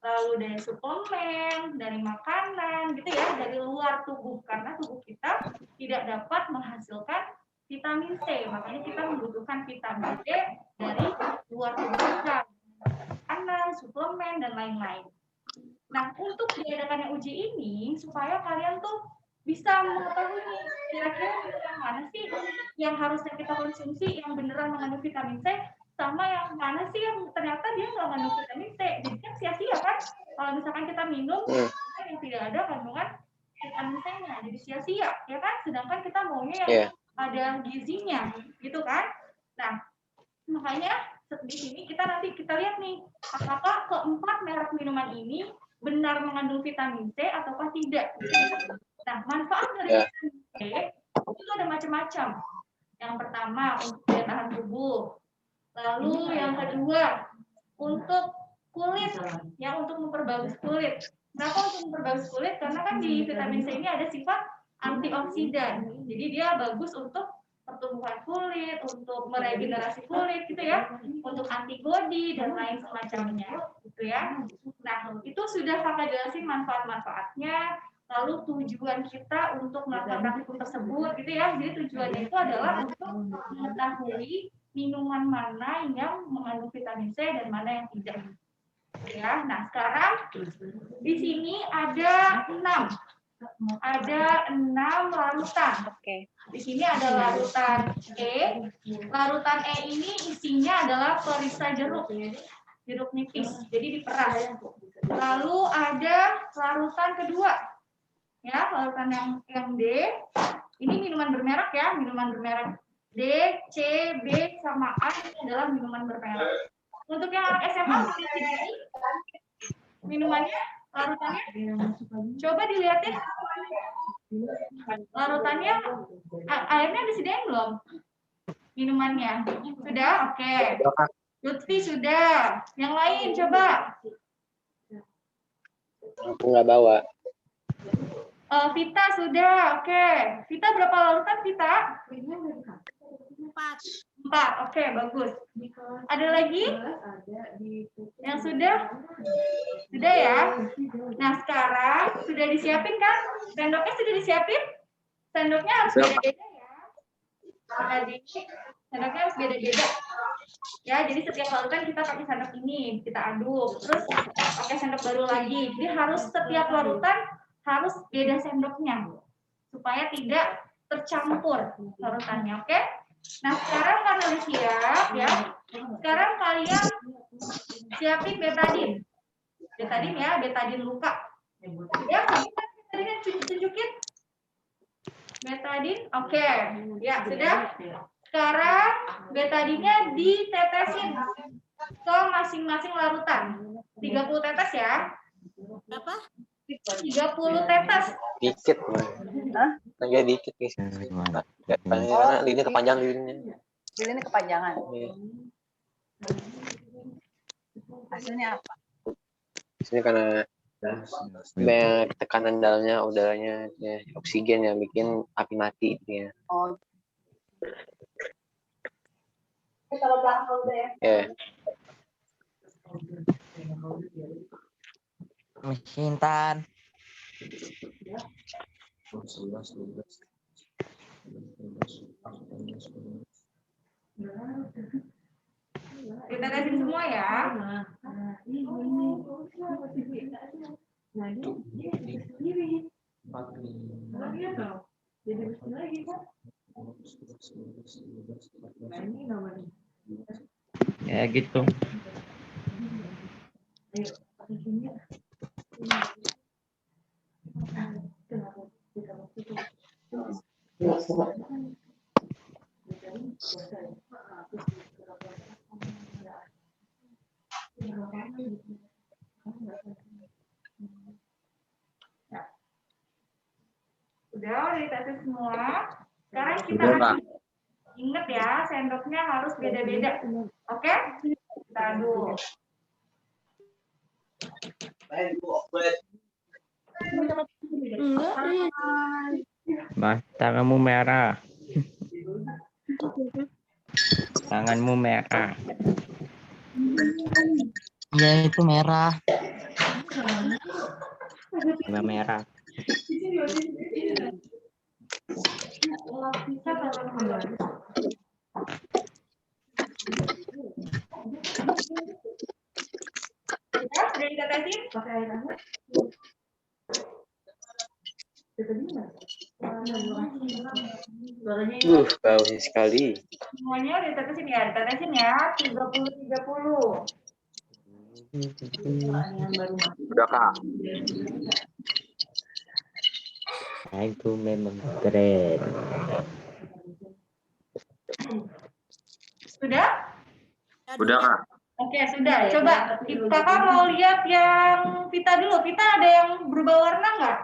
lalu dari suplemen, dari makanan, gitu ya, dari luar tubuh karena tubuh kita tidak dapat menghasilkan vitamin C, makanya kita membutuhkan vitamin C dari luar tubuh kita, makanan, suplemen, dan lain-lain. Nah, untuk diadakannya uji ini, supaya kalian tuh bisa mengetahui nih, kira-kira yang mana sih yang harusnya kita konsumsi yang beneran mengandung vitamin C, sama yang mana sih yang ternyata dia nggak mengandung vitamin C. Jadi kan sia-sia kan, kalau misalkan kita minum yang tidak ada kandungan vitamin C-nya, jadi sia-sia, ya kan? Sedangkan kita maunya yang ada gizinya, gitu kan? Nah, makanya di sini kita lihat nih, apakah keempat merek minuman ini benar mengandung vitamin C ataukah tidak? Nah, manfaat dari vitamin C itu ada macam-macam. Yang pertama untuk daya tahan tubuh, lalu yang kedua untuk kulit, ya untuk memperbagus kulit. Kenapa untuk memperbagus kulit? Karena kan di vitamin C ini ada sifat antioksidan, jadi dia bagus untuk pertumbuhan kulit, untuk meregenerasi kulit, gitu ya, untuk antibodi dan lain semacamnya, gitu ya. Nah, itu sudah kakak jelasin manfaat-manfaatnya, lalu tujuan kita untuk melakukan praktikum tersebut, gitu ya. Jadi tujuannya itu adalah untuk mengetahui minuman mana yang mengandung vitamin C dan mana yang tidak. Ya, nah sekarang di sini ada 6 larutan. Oke. Di sini ada larutan E. Larutan E ini isinya adalah perisa jeruk nipis. Jadi diperas. Lalu ada larutan kedua. Ya, larutan yang D. Ini minuman bermerek ya, minuman bermerek D, C, B sama A ini adalah minuman bermerek. Untuk yang anak SMA minumannya, larutannya, coba dilihatin. Larutannya, airnya disediain belum? Minumannya sudah, oke. Lutfi sudah. Yang lain coba. Aku nggak bawa. Vita sudah, oke. Vita berapa larutan Vita? 4, oke, bagus. Ada lagi? Yang sudah? Sudah ya? Nah, sekarang sudah disiapin kan? Sendoknya sudah disiapin? Sendoknya harus beda-beda ya. Sendoknya harus beda-beda. Ya, jadi setiap larutan kita pakai sendok ini, kita aduk. Terus pakai sendok baru lagi. Jadi harus setiap larutan harus beda sendoknya. Supaya tidak tercampur larutannya, oke? Nah, sekarang karena udah siap ya, sekarang kalian siapin betadine. Betadine ya, betadine luka. Ya, betadine tunjukin. Betadine, oke. Ya, sudah. Sekarang betadine ditetesin ke masing-masing larutan. 30 tetes ya. Berapa? 30 tetes. Dikit, Nggak dikit guys. Karena lini kepanjangan lininya. Lini kepanjangan. Hasilnya apa? Ini karena Banyak tekanan dalamnya, udaranya, ya, oksigen yang bikin api mati. Ya. Kalau belakang udah ya. Ya. Miss Intan. Kita kasih semua ya. Ya gitu. Udah dikasih semua. Sekarang kita Udah, Kak. ingat ya, sendoknya harus beda-beda. Oke? Kita aduk. Mas, tanganmu merah. Tanganmu merah. Ya itu merah. Nggak merah. Ya, sudah ditetesin? Bau sekali. Semuanya udah ditetesin ya? Ditetesin ya, 30-30. Udah, Kak. Itu memang keren. Sudah? Udah, Kak. Oke, sudah. Coba kakak mau lihat yang Vita dulu. Vita ada yang berubah warna nggak?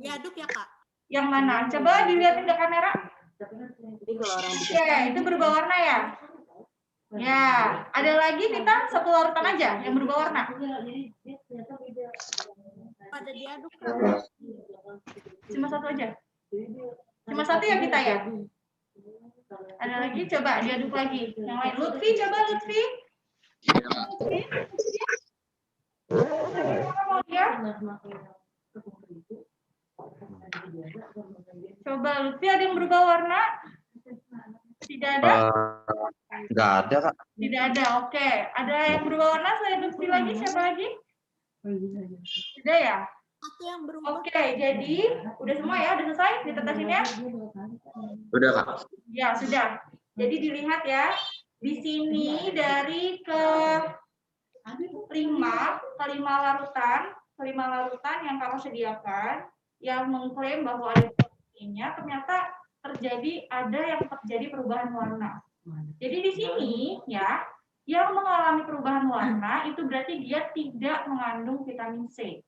Diaduk ya, Kak? Yang mana? Coba dilihatin ke kamera. Oke, itu berubah warna ya? Ya, ada lagi Vita satu larutan aja yang berubah warna. Pada diaduk. Cuma satu aja. Cuma satu ya Vita ya? Ada lagi, coba diaduk lagi. Yang lain, Lutfi, coba Lutfi. Mau lihat? Coba Lutfi ada yang berubah warna? Tidak ada? Nggak ada, Kak. Tidak ada, oke. Ada yang berubah warna selain Lutfi lagi? Siapa lagi? Tidak ya? Aku yang berubah. Oke, jadi udah semua ya? Udah selesai ditetesinnya? Udah, Kak. Ya, sudah. Jadi dilihat ya. Di sini dari kelima larutan yang kamu sediakan yang mengklaim bahwa ada proteinnya, ternyata ada yang terjadi perubahan warna. Jadi di sini ya, yang mengalami perubahan warna itu berarti dia tidak mengandung vitamin C.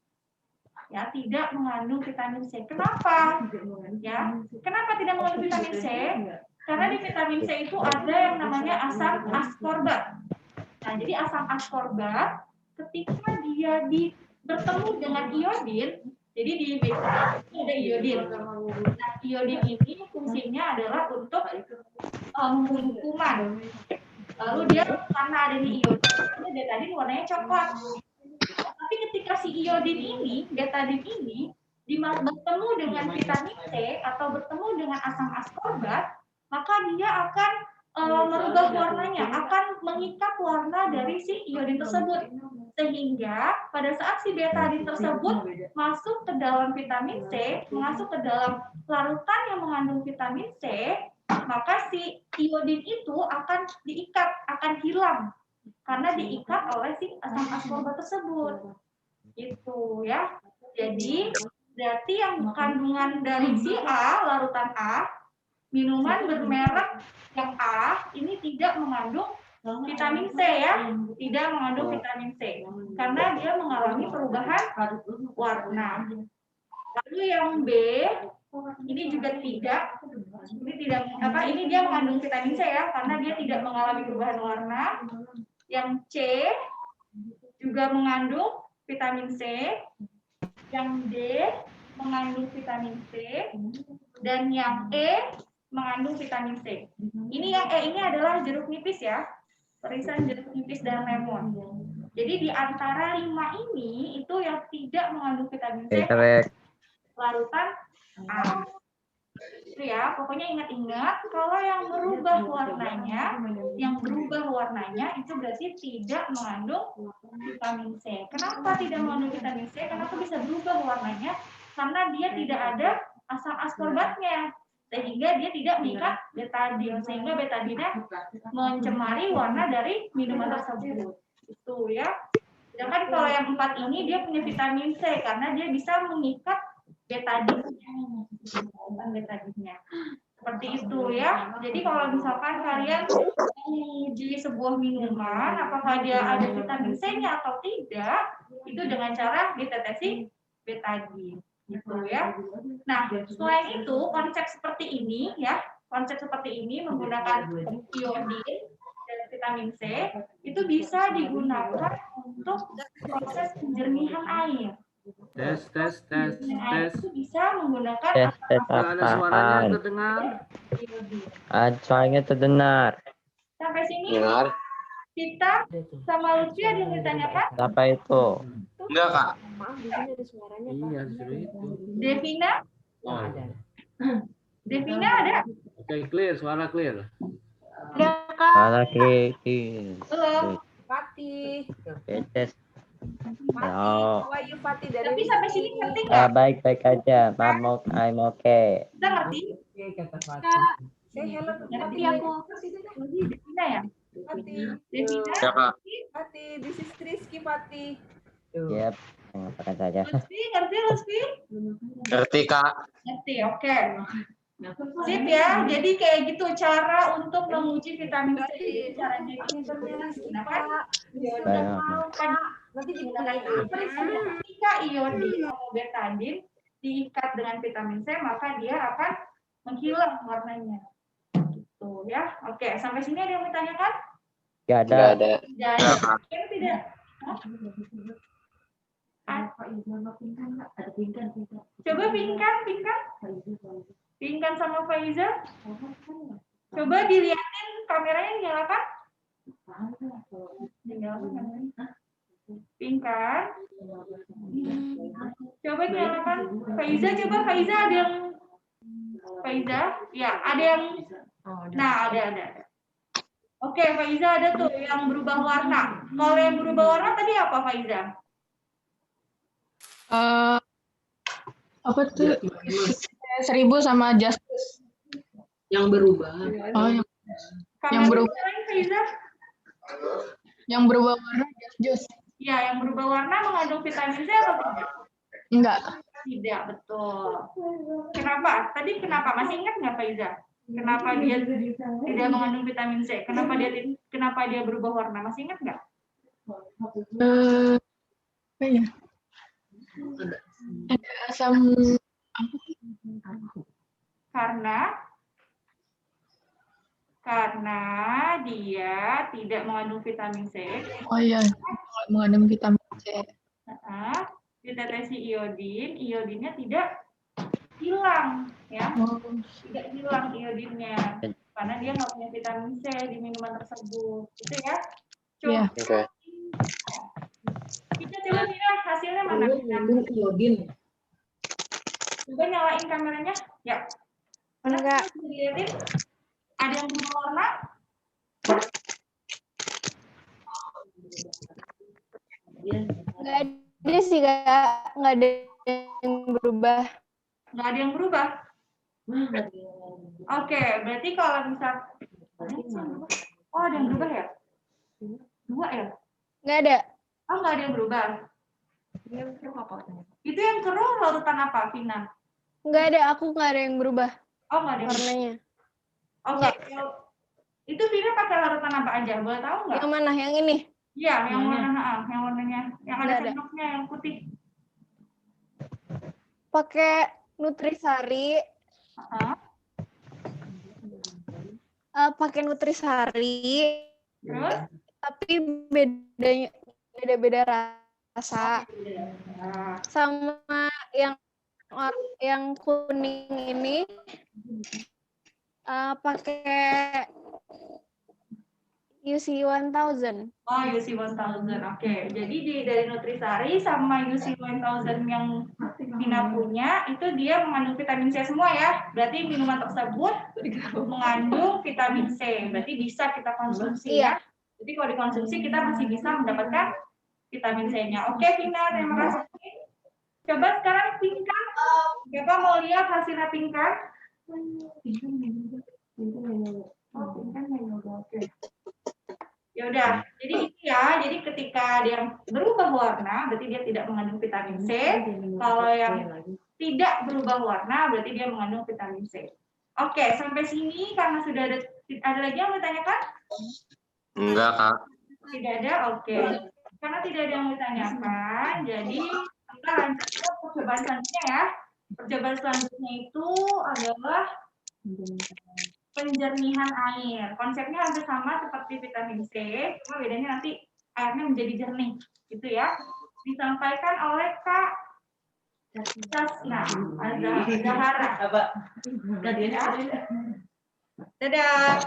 Ya, tidak mengandung vitamin C. Kenapa? Ya, kenapa tidak mengandung vitamin C? Karena di vitamin C itu ada yang namanya asam askorbat. Nah, jadi asam askorbat ketika dia bertemu dengan iodin, jadi di vitamin itu ada iodin. Nah, iodin ini fungsinya adalah untuk membunuh kuman. Lalu dia karena adanya iodin, dia tadi warnanya coklat. Tapi ketika si iodin ini, betadin ini, bertemu dengan vitamin C atau bertemu dengan asam askorbat, maka dia akan merubah warnanya, akan mengikat warna dari si iodin tersebut. Sehingga pada saat si betadin tersebut masuk ke dalam vitamin C, masuk ke dalam larutan yang mengandung vitamin C, maka si iodin itu akan diikat, akan hilang. Karena diikat oleh si asam askorbat tersebut. Itu ya. Jadi berarti yang kandungan dari si A, larutan A, minuman bermerek yang A ini tidak mengandung vitamin C ya, tidak mengandung vitamin C karena dia mengalami perubahan warna. Lalu yang B ini juga tidak, ini dia mengandung vitamin C ya karena dia tidak mengalami perubahan warna. Yang C juga mengandung vitamin C, yang D mengandung vitamin C, dan yang E mengandung vitamin C. Ini yang E ini adalah jeruk nipis ya, irisan jeruk nipis dan lemon. Jadi di antara 5 ini itu yang tidak mengandung vitamin C larutan A. Itu ya, pokoknya ingat-ingat kalau yang berubah warnanya itu berarti tidak mengandung vitamin C. Kenapa tidak mengandung vitamin C? Kenapa bisa berubah warnanya? Karena dia tidak ada asam askorbatnya, sehingga dia tidak mengikat betadin, sehingga betadinnya mencemari warna dari minuman tersebut. Itu ya. Sedangkan kalau yang 4 ini dia punya vitamin C karena dia bisa mengikat betadinnya. Seperti itu ya. Jadi kalau misalkan kalian menguji sebuah minuman apakah dia ada vitamin C-nya atau tidak, itu dengan cara ditetesi betadin. Gitu ya. Nah, selain itu konsep seperti ini ya, menggunakan iodin dan vitamin C itu bisa digunakan untuk proses penjernihan air. Tes. Itu bisa menggunakan Apakah ada suaranya yang terdengar? Suaranya terdengar. Sampai sini Dengar? kita sama Lutfi ada yang ditanyakan? Apa itu? Enggak, Kak. Maaf, di sini ada suaranya, Pak. Iya, seperti itu. Devina? Oh. Devina ada? Oke, clear, suara clear. Ada Kak? Suara kritis. Halo. Fatih. Tes. Fatih, Oh. how are you, Fatih? Dari Tapi sampai sini ngerti nggak? Baik-baik aja. I'm okay. Kita ngerti? Say hello to Ngerti Fatih. aku. Devina ya? Fatih. Devina? Ya, Kak. Fatih, this is Rizky, Fatih. Yep. Mengatakan saja. Lutfi, ngerti Lutfi? Ngerti, Kak. Ngerti, oke. Sip ya, jadi kayak gitu cara untuk menguji vitamin C. Caranya digunakan Nanti digunakan ketika iodin atau betadin diikat dengan vitamin C, maka dia akan menghilang warnanya. Gitu ya. Oke, sampai sini ada yang ditanyakan? Gak ada. Enggak ada. Tidak ada. Tidak. Coba Pinkan sama Faiza. Coba dilihatin kameranya nyalakan. Pinkan. Coba nyalakan. Faiza ada yang Faiza? Ya, ada yang. Nah, ada. Oke, Faiza ada tuh yang berubah warna. Kalau yang berubah warna tadi apa, Faiza? Apa tuh? 1000 sama Justice. Yang berubah. Oh, yang berubah. Faiza? Yang berubah warna Just. Ya, yang berubah warna mengandung vitamin C atau tidak? Enggak. Tidak, betul. Kenapa? Tadi kenapa? Masih ingat nggak, Faiza? Kenapa dia tidak mengandung vitamin C? Kenapa dia berubah warna? Masih ingat nggak? Apa ya? Ada asam. Karena dia tidak mengandung vitamin C. Oh iya, mengandung vitamin C. Ditetesi iodinnya tidak hilang, ya. Tidak hilang iodinnya, karena dia nggak punya vitamin C di minuman tersebut, gitu ya. Coba. Oke. Kita coba lihat hasilnya mana? Iodin. Coba nyalain kameranya, ya. Enggak. Dilihatin. Ada yang berubah warna? Nggak ada sih, Kak. Nggak ada yang berubah. Nggak ada yang berubah? Oke, berarti kalau misal... Oh, ada yang berubah ya? 2 ya? Nggak ada. Oh, nggak ada yang berubah? Itu yang keruh larutan apa, Vina? Nggak ada, aku nggak ada yang berubah. Oh, nggak ada. Warnanya. Oke, itu Vina pakai larutan apa aja? Boleh tahu nggak? Yang mana? Yang ini? Iya, yang warnanya, yang ada sendoknya, yang putih. Pakai Nutrisari. Terus? Tapi beda-beda rasa. Sama yang kuning ini pakai UC 1000. Oh, UC 1000. Oke. Jadi dari Nutrisari sama UC 1000 yang Vina punya itu dia mengandung vitamin C semua ya. Berarti minuman tersebut mengandung vitamin C. Berarti bisa kita konsumsi ya. Jadi kalau dikonsumsi kita masih bisa mendapatkan vitamin C-nya. Oke, Vina, terima kasih. Coba sekarang Pinkan. Siapa mau lihat hasilnya Pinkan? Oke. Ya udah, jadi gitu ya. Jadi ketika dia berubah warna, berarti dia tidak mengandung vitamin C. Kalau yang tidak berubah warna, berarti dia mengandung vitamin C. Oke, sampai sini karena sudah ada lagi yang mau ditanyakan? Enggak, Kak. Tidak ada, oke. Karena tidak ada yang ditanyakan, jadi kita lanjut ke percobaan selanjutnya ya. Percobaan selanjutnya itu adalah penjernihan air. Konsepnya hampir sama seperti vitamin C, cuma bedanya nanti airnya menjadi jernih, gitu ya. Disampaikan oleh Kak Sasna Azahara. Dadah.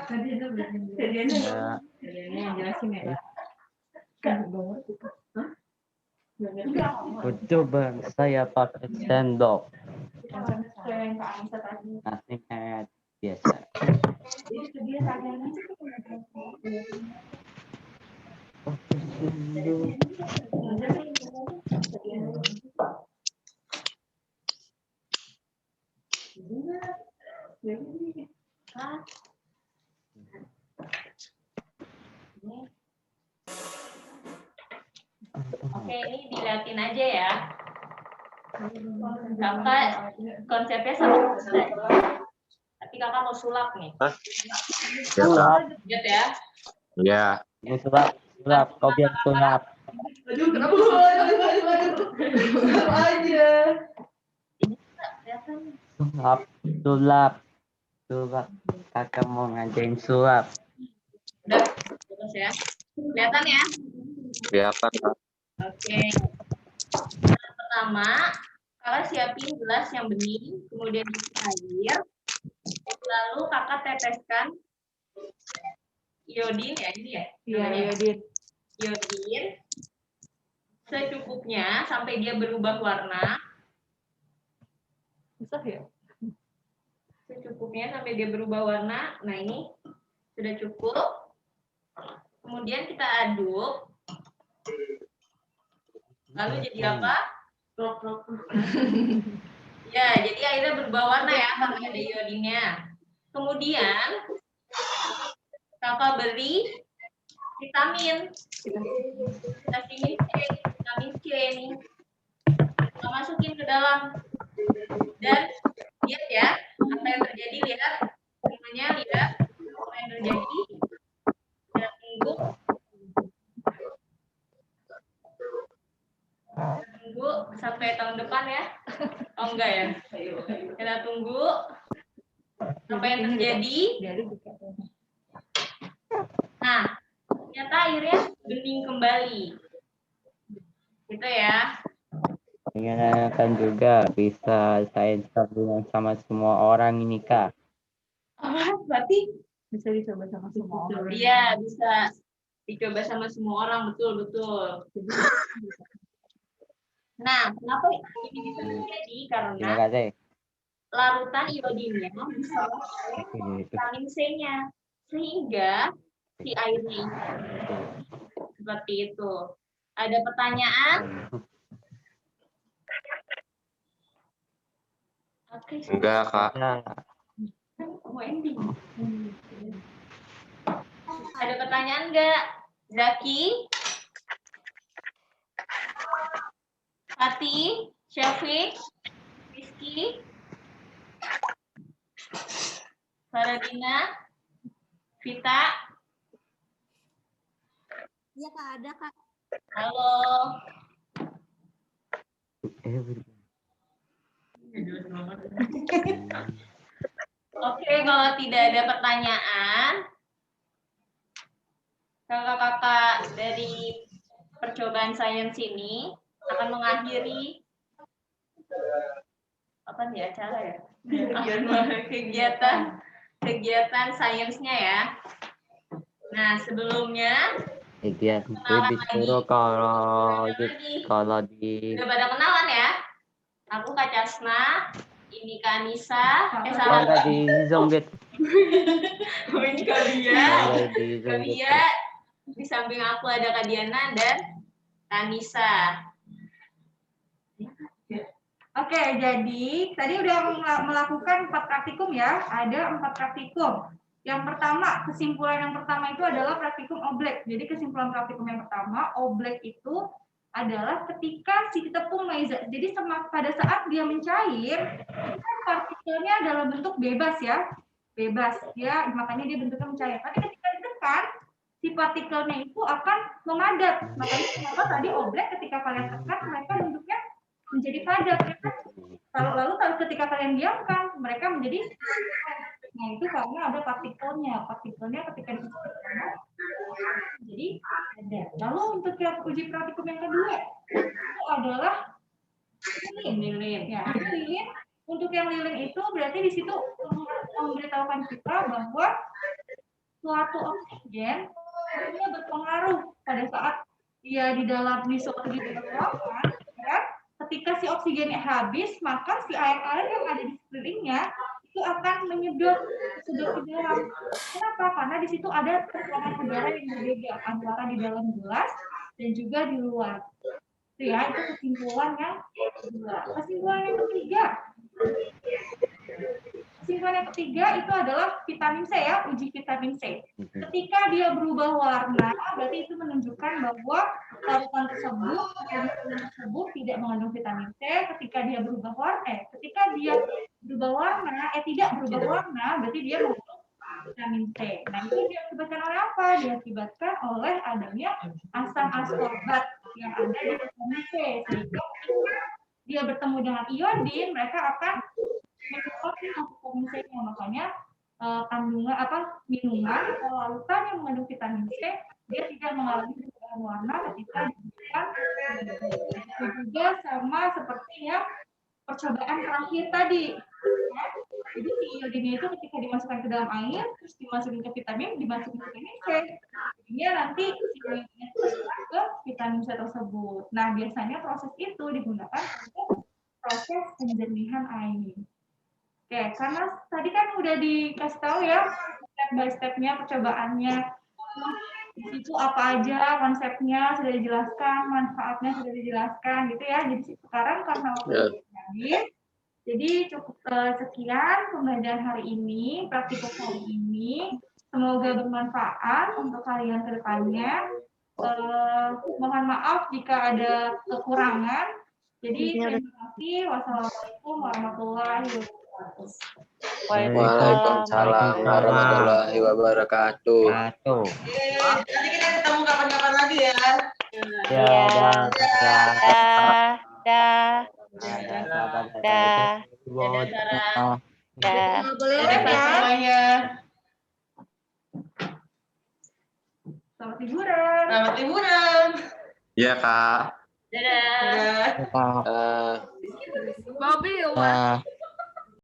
Coba saya pakai sendok. Nasi kayak biasa. Oke, ini dilihatin aja ya. Kakak konsepnya sama. Tapi kakak mau sulap nih. Sulap. Lihat ya. Ya. Mau sulap, kau biar sulap. Aduh, kenapa? Aja. Sulap. Kakak mau ngajain sulap. Udah, terus ya. Kelihatan ya? Kelihatan, Kak. Oke. Pertama, kakak siapin gelas yang bening, kemudian isi air, lalu kakak teteskan iodin ya, ini ya? Iya, iodin. Iodin secukupnya sampai dia berubah warna. Bisa ya? Secukupnya sampai dia berubah warna. Nah, ini sudah cukup. Kemudian kita aduk. Lalu jadi apa? Ya, jadi airnya berubah warna ya karena ada iodinnya. Kemudian kakak beri vitamin C nih. Kita masukin ke dalam. Dan lihat ya, apa yang terjadi, lihat. Semuanya lihat apa yang terjadi. Kita tunggu. Tunggu sampai tahun depan ya. Oh enggak ya. Kita tunggu apa yang terjadi. Nah, ternyata airnya bening kembali. Gitu ya. Ingatkan juga bisa saya bilang sama semua orang ini, Kak. Berarti Bisa dicoba sama semua orang. iya, bisa dicoba sama semua orang, betul. Nah, kenapa ini bisa terjadi? Terima Karena kasih. larutan iodinnya diserap oleh vitamin C-nya, sehingga si airnya ini seperti itu. Ada pertanyaan? Oke. Enggak, Kak. Mau ending. Ada pertanyaan enggak? Zaki? Fatih? Syafiq? Rizky? Faradina? Vita? Iya Kak, ada Kak. Halo. Oke, kalau tidak ada pertanyaan, kakak-kakak dari percobaan sains ini akan mengakhiri apa nih acara ya? kegiatan sainsnya ya. Nah, sebelumnya Kegiatan kenalan disuruh kalau di udah pada kenalan ya? Aku Kak Casna, ini Kak Anissa, Warga di Zoom gitu. ini Kak Bia. Warga di Zoom Kak gitu. Bia, di samping aku ada Kak Diana dan Kak Anissa. Oke, jadi tadi udah melakukan 4 praktikum ya. Ada 4 praktikum. Yang pertama, kesimpulan yang pertama itu adalah praktikum oblek. Jadi kesimpulan praktikum yang pertama, oblek itu adalah ketika si tepung maizena. Jadi pada saat dia mencair, kan partikelnya dalam bentuk bebas ya. Bebas ya, makanya dia bentuknya mencair. Tapi ketika ditekan, si partikelnya itu akan memadat. Makanya kenapa tadi oblek ketika kalian tekan, mereka bentuknya menjadi padat. Ya kan? Lalu ketika kalian diamkan, mereka menjadi. Nah, itu karena ada partikelnya. Partikelnya ketika ditekan, jadi ada. Lalu untuk yang uji praktikum yang kedua, itu adalah lilin. Ya, lilin. Untuk yang lilin itu berarti di situ memberitahukan kita bahwa suatu oksigen itu berpengaruh pada saat dia di dalam suatu ruangan, ya. Ketika si oksigennya habis, maka si air-air yang ada di sekelilingnya itu akan menyedot ke dalam. Kenapa? Karena di situ ada tekanan udara yang berbeda antara di dalam gelas dan juga di luar. Itu ya, itu kesimpulan yang kedua. Kesimpulan yang ketiga. Kesimpulan yang ketiga itu adalah vitamin C ya, uji vitamin C. Ketika dia berubah warna, berarti itu menunjukkan bahwa larutan tersebut tidak mengandung vitamin C. Ketika dia berubah warna, tidak berubah warna, berarti dia mengandung vitamin C. Nah, itu diakibatkan oleh apa? Diakibatkan oleh adanya asam askorbat yang ada di vitamin C. Sehingga dia bertemu dengan iodin, mereka akan menyebabkan vitamin C-nya. Makanya minuman atau larutan yang mengandung vitamin C dia tidak mengalami perubahan warna ketika diberikan. Itu juga sama seperti yang percobaan terakhir tadi. Ya. Jadi si iodinnya itu ketika dimasukkan ke dalam air, terus dimasukin ke vitamin C. Jadinya nanti si iodinnya itu masuk ke vitamin C tersebut. Nah, biasanya proses itu digunakan untuk proses penjernihan air. Oke, karena tadi kan udah dikasih tahu ya step by step-nya percobaannya. Di situ apa aja konsepnya sudah dijelaskan, manfaatnya sudah dijelaskan gitu ya. Jadi sekarang karena waktu habis, jadi cukup sekian pembelajaran hari ini, praktikum hari ini. Semoga bermanfaat untuk kalian ke depannya. Mohon maaf jika ada kekurangan. Jadi terima kasih. Wassalamualaikum warahmatullahi wabarakatuh. Waalaikumsalam warahmatullahi wabarakatuh. Nanti kita ketemu kapan-kapan lagi ya. Selamat liburan. Selamat liburan. Iya, Kak. Dadah. Dadah. Bobby,